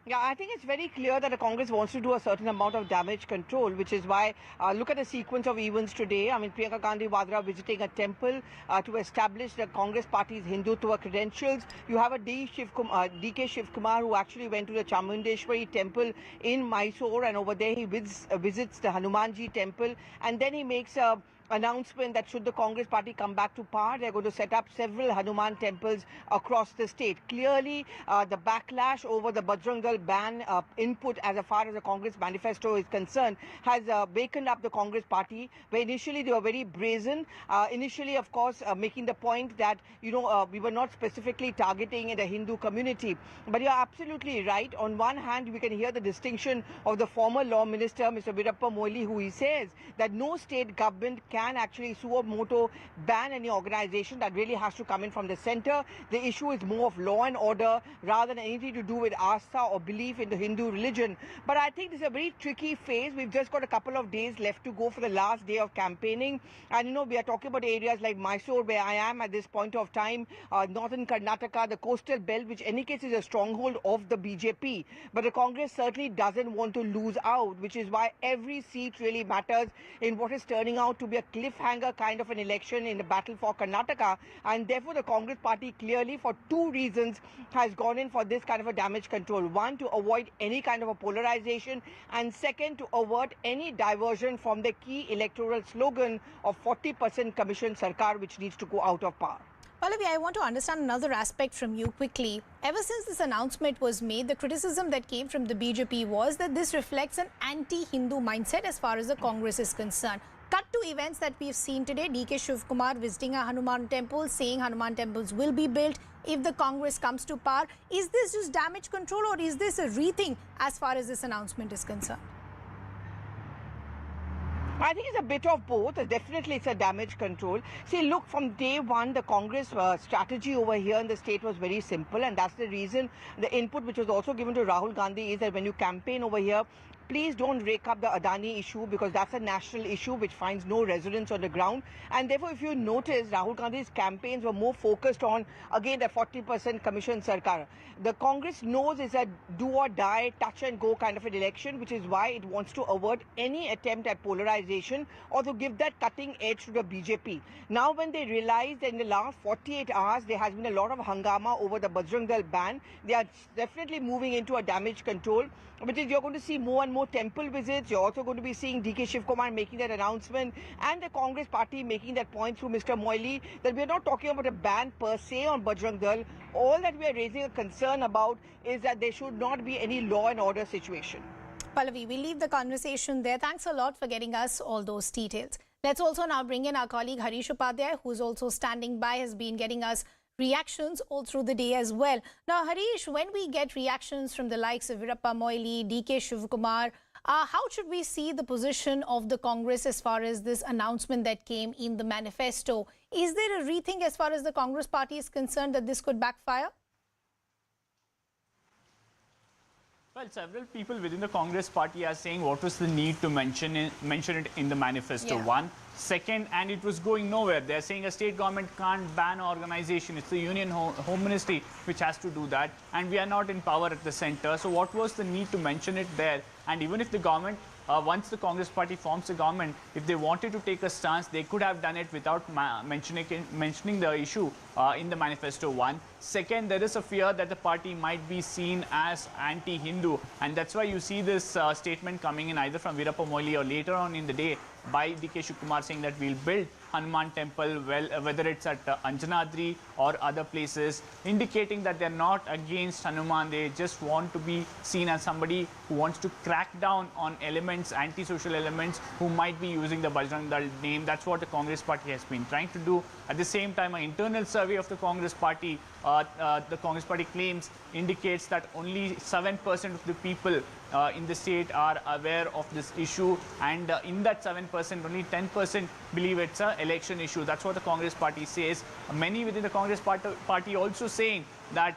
Yeah, I think it's very clear that the Congress wants to do a certain amount of damage control, which is why, look at the sequence of events today. I mean, Priyanka Gandhi Vadra visiting a temple to establish the Congress party's Hindutva credentials. You have a DK Shiv Kumar who actually went to the Chamundeshwari temple in Mysore, and over there he visits the Hanumanji temple, and then he makes a announcement that should the Congress party come back to power, they're going to set up several Hanuman temples across the state. Clearly, the backlash over the Bajrang Dal ban input as far as the Congress manifesto is concerned has wakened up the Congress party, where initially they were very brazen. Initially, of course, making the point that, we were not specifically targeting the Hindu community. But you're absolutely right. On one hand, we can hear the distinction of the former law minister, Mr. Veerappa Moily, who he says that no state government can actually suo moto ban any organization. That really has to come in from the center. The issue is more of law and order rather than anything to do with Astha or belief in the Hindu religion. But I think this is a very tricky phase. We've just got a couple of days left to go for the last day of campaigning. And, we are talking about areas like Mysore, where I am at this point of time, northern Karnataka, the coastal belt, which in any case is a stronghold of the BJP. But the Congress certainly doesn't want to lose out, which is why every seat really matters in what is turning out to be a cliffhanger kind of an election in the battle for Karnataka. And therefore, the Congress party clearly, for two reasons, has gone in for this kind of a damage control. One, to avoid any kind of a polarization, and second, to avert any diversion from the key electoral slogan of 40% Commission Sarkar, which needs to go out of power. Pallavi, I want to understand another aspect from you quickly. Ever since this announcement was made, the criticism that came from the BJP was that this reflects an anti-Hindu mindset as far as the Congress is concerned. Cut to events that we've seen today. DK Shivkumar visiting a Hanuman temple, saying Hanuman temples will be built if the Congress comes to power. Is this just damage control, or is this a rethink as far as this announcement is concerned? I think it's a bit of both. Definitely, it's a damage control. See, look, from day one, the Congress strategy over here in the state was very simple, and that's the reason the input which was also given to Rahul Gandhi is that when you campaign over here, please don't rake up the Adani issue, because that's a national issue which finds no resonance on the ground. And therefore, if you notice, Rahul Gandhi's campaigns were more focused on, again, the 40% commission sarkar. The Congress knows it's a do or die, touch and go kind of an election, which is why it wants to avert any attempt at polarization or to give that cutting edge to the BJP. Now, when they realize that in the last 48 hours, there has been a lot of hangama over the Bajrang Dal ban, they are definitely moving into a damage control, which is you're going to see more and more temple visits. You're also going to be seeing DK Shivkumar making that announcement and the Congress party making that point through Mr. Moily that we're not talking about a ban per se on Bajrang Dal. All that we are raising a concern about is that there should not be any law and order situation. Pallavi, we'll leave the conversation there. Thanks a lot for getting us all those details. Let's also now bring in our colleague Harish Upadhyay, who's also standing by, has been getting us reactions all through the day as well. Now, Harish, when we get reactions from the likes of Veerappa Moily, DK Shivkumar, how should we see the position of the Congress as far as this announcement that came in the manifesto? Is there a rethink as far as the Congress party is concerned that this could backfire? Well, several people within the Congress party are saying what was the need to mention it in the manifesto. Yeah. One. Second, and it was going nowhere. They're saying a state government can't ban organization. It's the Union Home Ministry which has to do that. And we are not in power at the center. So what was the need to mention it there? And even if the government, once the Congress party forms a government, if they wanted to take a stance, they could have done it without mentioning the issue in the manifesto. One. Second, there is a fear that the party might be seen as anti-Hindu. And that's why you see this statement coming in either from Veerappa Moily or later on in the day by DK Shivkumar saying that we'll build Hanuman temple, well, whether it's at Anjanadri or other places, indicating that they're not against Hanuman. They just want to be seen as somebody who wants to crack down on elements, anti-social elements, who might be using the Bajrang Dal name. That's what the Congress party has been trying to do. At the same time, an internal survey of the Congress party claims indicates that only 7% of the people in the state are aware of this issue, and in that 7%, only 10% believe it's an election issue. That's what the Congress party says. Many within the Congress party also saying that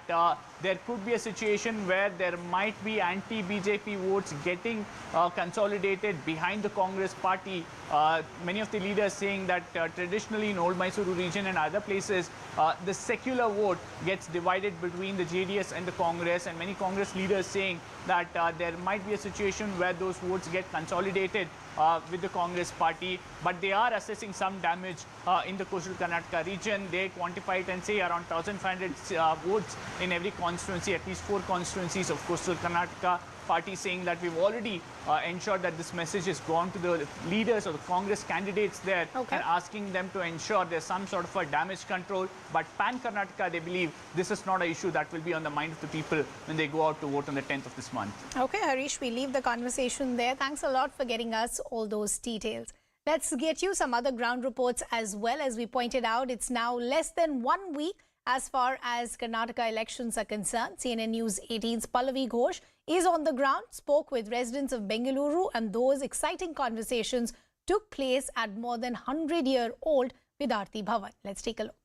there could be a situation where there might be anti-BJP votes getting consolidated behind the Congress party. Many of the leaders saying that traditionally in Old Mysuru region and other places, the secular vote gets divided between the JDS and the Congress, and many Congress leaders saying that there might be a situation where those votes get consolidated with the Congress party, but they are assessing some damage in the coastal Karnataka region. They quantify it and say around 1,500 votes in every constituency, at least 4 constituencies of coastal Karnataka. Party saying that we've already ensured that this message has gone to the leaders or the Congress candidates there, and asking them to ensure there's some sort of a damage control. But pan-Karnataka, they believe this is not an issue that will be on the mind of the people when they go out to vote on the 10th of this month. Okay, Harish, we leave the conversation there. Thanks a lot for getting us all those details. Let's get you some other ground reports as well. As we pointed out, it's now less than 1 week as far as Karnataka elections are concerned. CNN News 18's Pallavi Ghosh is on the ground, spoke with residents of Bengaluru, and those exciting conversations took place at more than 100-year-old Vidyarthi Bhavan. Let's take a look.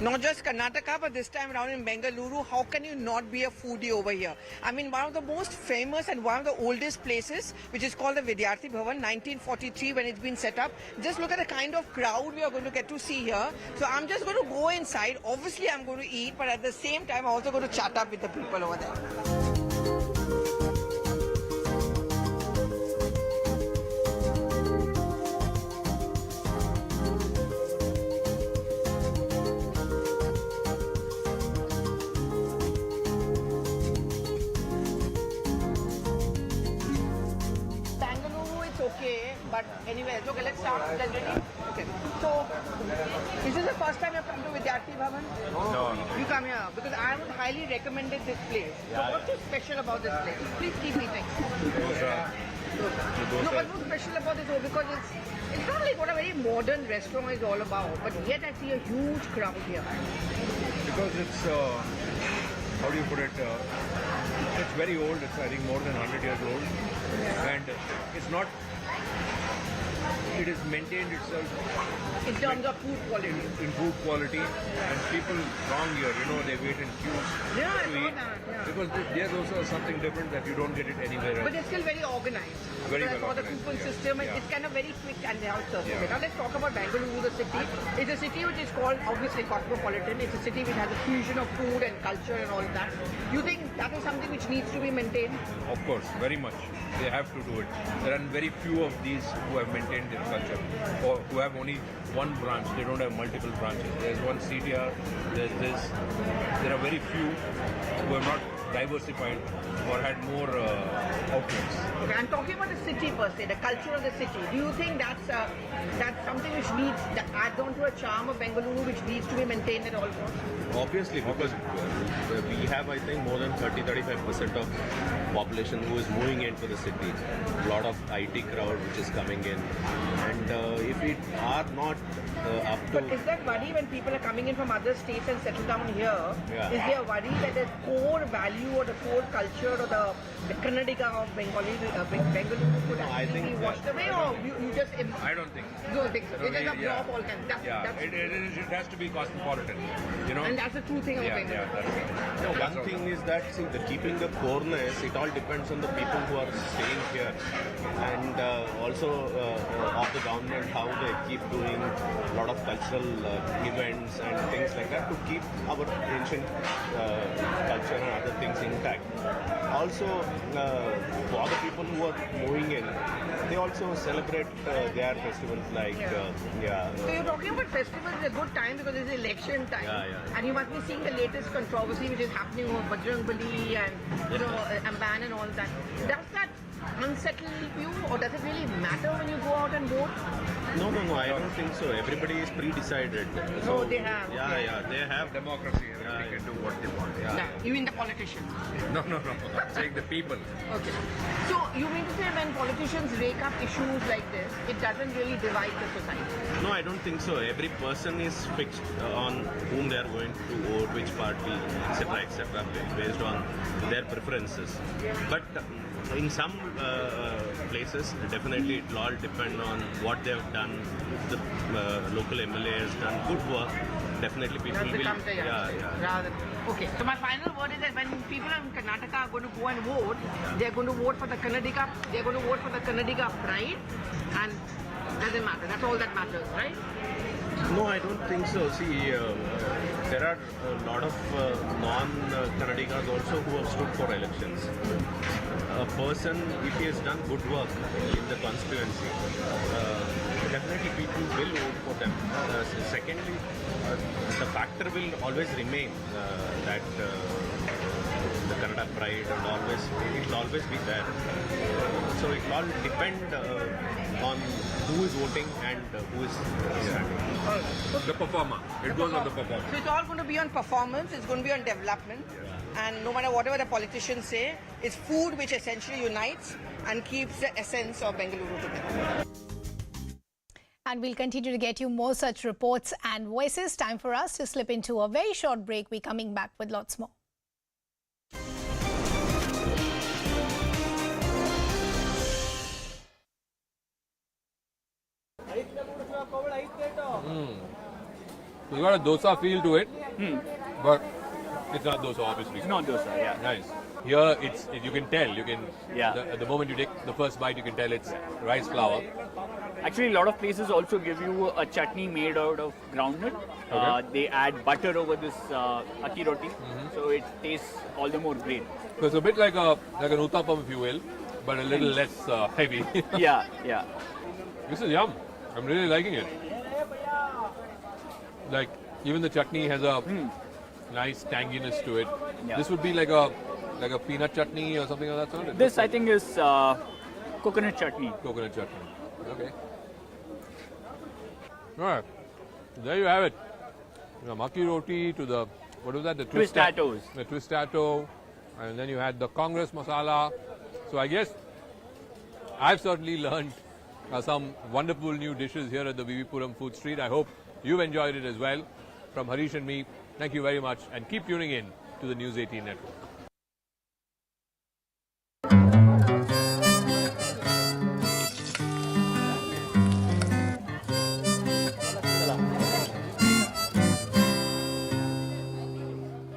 Not just Karnataka, but this time around in Bengaluru, how can you not be a foodie over here? I mean, one of the most famous and one of the oldest places, which is called the Vidyarthi Bhavan, 1943 when it's been set up. Just look at the kind of crowd we are going to get to see here. So I'm just going to go inside. Obviously, I'm going to eat, but at the same time, I'm also going to chat up with the people over there. okay, but anyway, okay, let's start. Okay. So, is this the first time you've come to Vidyarthi Bhavan? No. You come here because I would highly recommended this place. So, what's so special about this place? Please keep eating. No, what's so special about this? Because it's not like what a very modern restaurant is all about, but yet I see a huge crowd here. Because it's, how do you put it, it's very old, it's I think more than 100 years old, and it's not, it has maintained itself in terms of food quality. In food quality, and people throng here, you know, they wait in queues to eat. Because there's also something different that you don't get it anywhere else. But it's still very organized. Very well organized. For the coupon system, it's kind of very quick and they have service. Now let's talk about Bangalore, the city. It's a city which is called obviously cosmopolitan. It's a city which has a fusion of food and culture and all that. You think that is something which needs to be maintained? Of course, very much. They have to do it. There are very few of these who have maintained their culture, or who have only one branch. They don't have multiple branches. There's one CTR, there's this. There are very few who have not diversified or had more outlets. Okay, I'm talking about the city per se, the culture of the city. Do you think that's something which needs, that adds on to a charm of Bengaluru which needs to be maintained at all costs? Obviously, because we have, I think, more than 30-35% of population who is moving into the city. A lot of IT crowd which is coming in. And if we are not up to... But is that worry when people are coming in from other states and settle down here? Yeah. Is there a worry that the core value or the core culture or the Karnataka of Bengaluru could actually be washed away, or you just... I don't think so. You don't think so? It is a drop all kinds. It has to be cosmopolitan, you know. And that's the true thing about Bengaluru. Yeah, that's it. No, one thing is that, see, keeping the coreness, it all depends on the people who are staying here, and also of the government, how they keep doing a lot of cultural events and things like that to keep our ancient culture and other things intact. Also, for the people who are moving in, they also celebrate their festivals like, So you're talking about festivals at a good time because it's election time, and you must be seeing the latest controversy which is happening over Bajrangbali and Amban and all that. Does that unsettle you, or does it really matter when you go out and vote? No, I don't think so. Everybody is pre-decided. No, they have. They have democracy. Everybody can do what they want. You mean the politicians? No. I'm saying the people. Okay. So you mean to say when politicians rake up issues like this, it doesn't really divide the society? No, I don't think so. Every person is fixed on whom they are going to vote, which party, etc., based on their preferences. But in some places, definitely it will all depend on what they have done. If the local MLA has done good work, definitely people will... Okay, so my final word is that when people in Karnataka are going to go and vote, they are going to vote for the Karnataka, they are going to vote for the Karnataka pride, and doesn't matter. That's all that matters, right? No, I don't think so. See, there are a lot of non-Kannadigas also who have stood for elections. A person, if he has done good work in the constituency, definitely people will vote for them. Secondly, the factor will always remain that the Kannada pride, and it will always be there. So it will all depend on who is voting and who is standing. The performer. It goes on the performance. So it's all going to be on performance, it's going to be on development. And no matter whatever the politicians say, it's food which essentially unites and keeps the essence of Bengaluru together. And we'll continue to get you more such reports and voices. Time for us to slip into a very short break. We're coming back with lots more. It's got a dosa feel to it, but it's not dosa, obviously. It's not dosa, yeah. Nice. Here, you can tell. The moment you take the first bite, you can tell it's rice flour. Actually, a lot of places also give you a chutney made out of groundnut. Okay. They add butter over this akki roti, so it tastes all the more great. So it's a bit like an uttapam, if you will, but a little less heavy. Yeah. This is yum. I'm really liking it. Like, even the chutney has a nice tanginess to it. Yeah. This would be like a peanut chutney or something of that sort? This, I think, is Coconut chutney. Coconut chutney. Okay. All right. There you have it. The maki roti to the, what was that? The Twistatos. The twistato. And then you had the Congress masala. So I guess I've certainly learned some wonderful new dishes here at the VV Puram Food Street. I hope you've enjoyed it as well. From Harish and me, thank you very much and keep tuning in to the News 18 network.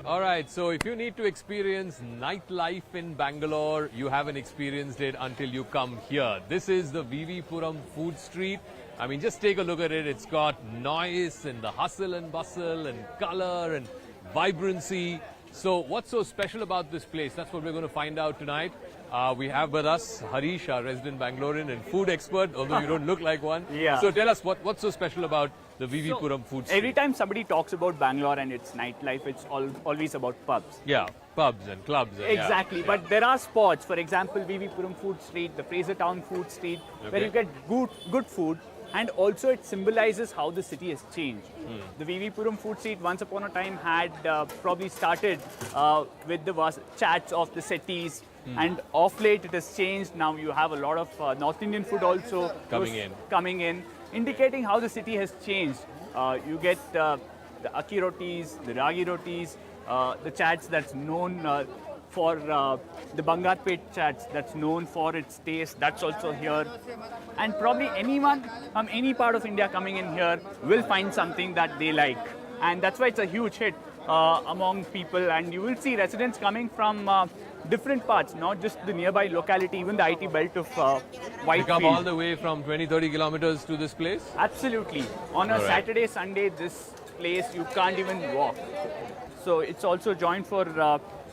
Alright, so if you need to experience nightlife in Bangalore, you haven't experienced it until you come here. This is the VV Puram Food Street. I mean, just take a look at it. It's got noise and the hustle and bustle and color and vibrancy. So what's so special about this place? That's what we're going to find out tonight. We have with us Harish, our resident Bangalorean and food expert, although you don't look like one. Yeah. So tell us what's so special about the VV Puram Food Street. Every time somebody talks about Bangalore and its nightlife, it's always about pubs. Yeah, pubs and clubs. Exactly, yeah. But there are spots, for example, VV Puram Food Street, the Fraser Town Food Street, where you get good food, and also it symbolizes how the city has changed. The VV Puram Food Street once upon a time had probably started with the chats of the settees, and of late it has changed. Now you have a lot of North Indian food also coming in, indicating how the city has changed. You get the akki rotis, the ragi rotis, the chats that's known for the Bangatpet chats that's known for its taste, that's also here. And probably anyone from any part of India coming in here will find something that they like. And that's why it's a huge hit among people. And you will see residents coming from different parts, not just the nearby locality, even the IT belt of Whitefield. You come all the way from 20-30 kilometers to this place? Absolutely. On a Saturday, Sunday, this place you can't even walk. So it's also joined for...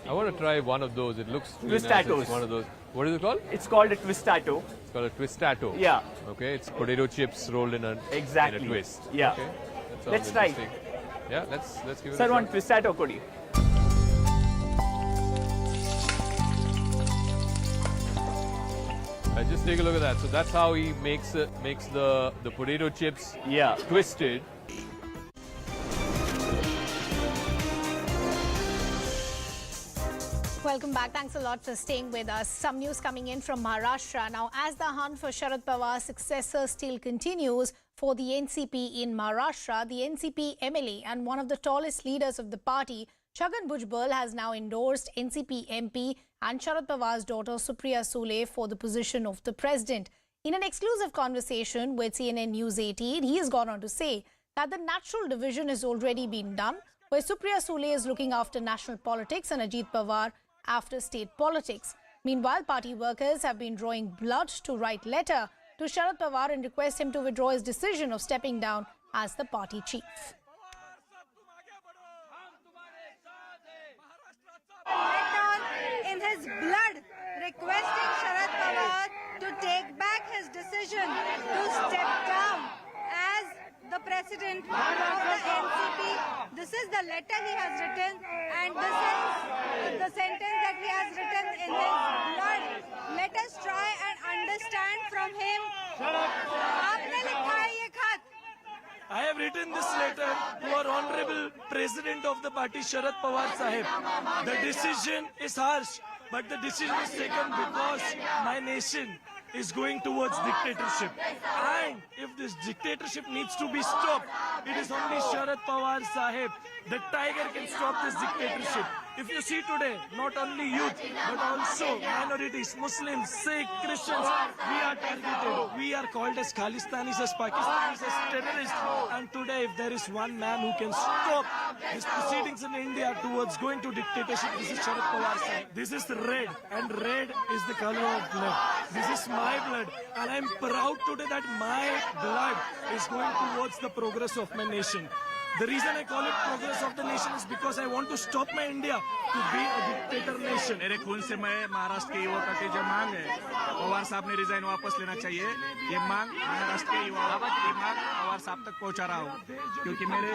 I want to try one of those. It looks really Twistatos. Nice. It's one of those. What is it called? It's called a twistato. It's called a twistato. Yeah. Okay, it's potato chips rolled in a twist. Yeah. Okay. Let's try. Yeah, let's give it a try. Sir, one try. twistato kodi. Just take a look at that. So that's how he makes the potato chips twisted. Welcome back. Thanks a lot for staying with us. Some news coming in from Maharashtra. Now, as the hunt for Sharad Pawar's successor still continues for the NCP in Maharashtra, the NCP MLA and one of the tallest leaders of the party, Chhagan Bhujbal, has now endorsed NCP MP and Sharad Pawar's daughter Supriya Sule for the position of the president. In an exclusive conversation with CNN News 18, he has gone on to say that the natural division has already been done, where Supriya Sule is looking after national politics and Ajit Pawar after state politics. Meanwhile, party workers have been drawing blood to write letter to Sharad Pawar and request him to withdraw his decision of stepping down as the party chief. In his blood, requesting Sharad Pawar to take back his decision to step down as the president of the NCP. This is the letter he has written, and this is the sentence that he has written in his blood. Let us try and understand from him. आपने लिखा है ये खत. I have written this letter to our Honorable President of the party, Sharad Pawar Sahib. The decision is harsh, but the decision is taken because my nation is going towards dictatorship. And if this dictatorship needs to be stopped, it is only Sharad Pawar Sahib, the tiger, can stop this dictatorship. If you see today, not only youth, but also minorities, Muslims, Sikh, Christians, we are targeted. We are called as Khalistanis, as Pakistanis, as terrorists. And today, if there is one man who can stop these proceedings in India towards going to dictatorship, this is Sharad Pawar Sahib. This is red, and red is the color of blood. This is my blood, and I am proud today that my blood is going towards the progress of my nation. The reason I call it progress of the nation is because I want to stop my India to be a dictator nation. मेरे खून से मैं महाराष्ट्र के युवाओं की जो मांग है, पवार साहब ने रिजाइन वापस लेना चाहिए। ये मांग महाराष्ट्र के युवाओं की मांग पवार साहब तक पहुंचा रहा हूँ, क्योंकि मेरे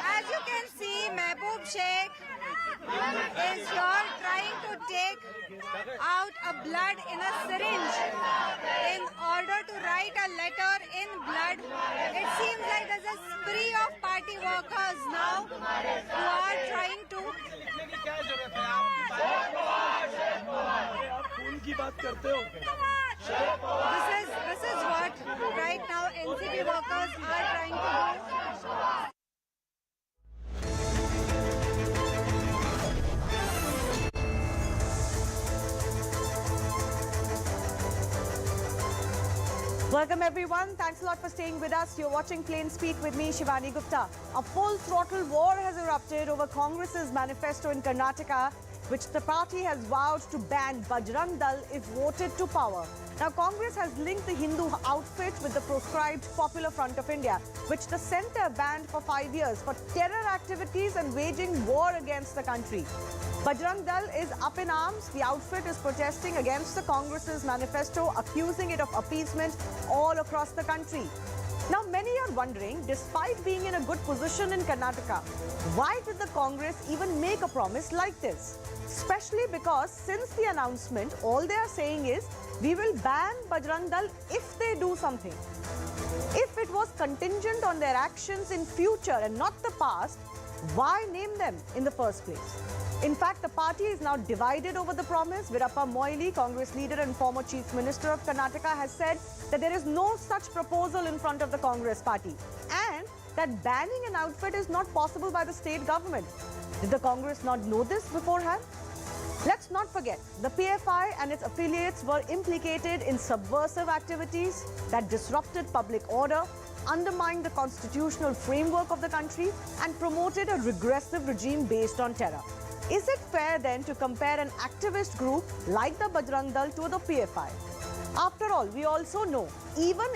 As you can see, Mehboob Sheikh is you're trying to take out a blood in a syringe in order to write a letter in blood. It seems like there's a spree of party workers now who are trying to This is what right now NCP workers are trying to do. Welcome everyone. Thanks a lot for staying with us. You're watching Plain Speak with me, Shivani Gupta. A full throttle war has erupted over Congress's manifesto in Karnataka, which the party has vowed to ban Bajrang Dal if voted to power. Now, Congress has linked the Hindu outfit with the proscribed Popular Front of India, which the centre banned for 5 years for terror activities and waging war against the country. Bajrang Dal is up in arms. The outfit is protesting against the Congress's manifesto, accusing it of appeasement all across the country. Now, many are wondering, despite being in a good position in Karnataka, why did the Congress even make a promise like this? Especially because since the announcement, all they are saying is, we will ban Bajrang Dal if they do something. If it was contingent on their actions in future and not the past, why name them in the first place? In fact, the party is now divided over the promise. Veerappa Moily, Congress leader and former Chief Minister of Karnataka, has said that there is no such proposal in front of the Congress party and that banning an outfit is not possible by the state government. Did the Congress not know this beforehand? Let's not forget, the PFI and its affiliates were implicated in subversive activities that disrupted public order, undermined the constitutional framework of the country and promoted a regressive regime based on terror. Is it fair then to compare an activist group like the Bajrang Dal to the PFI? After all, we also know, even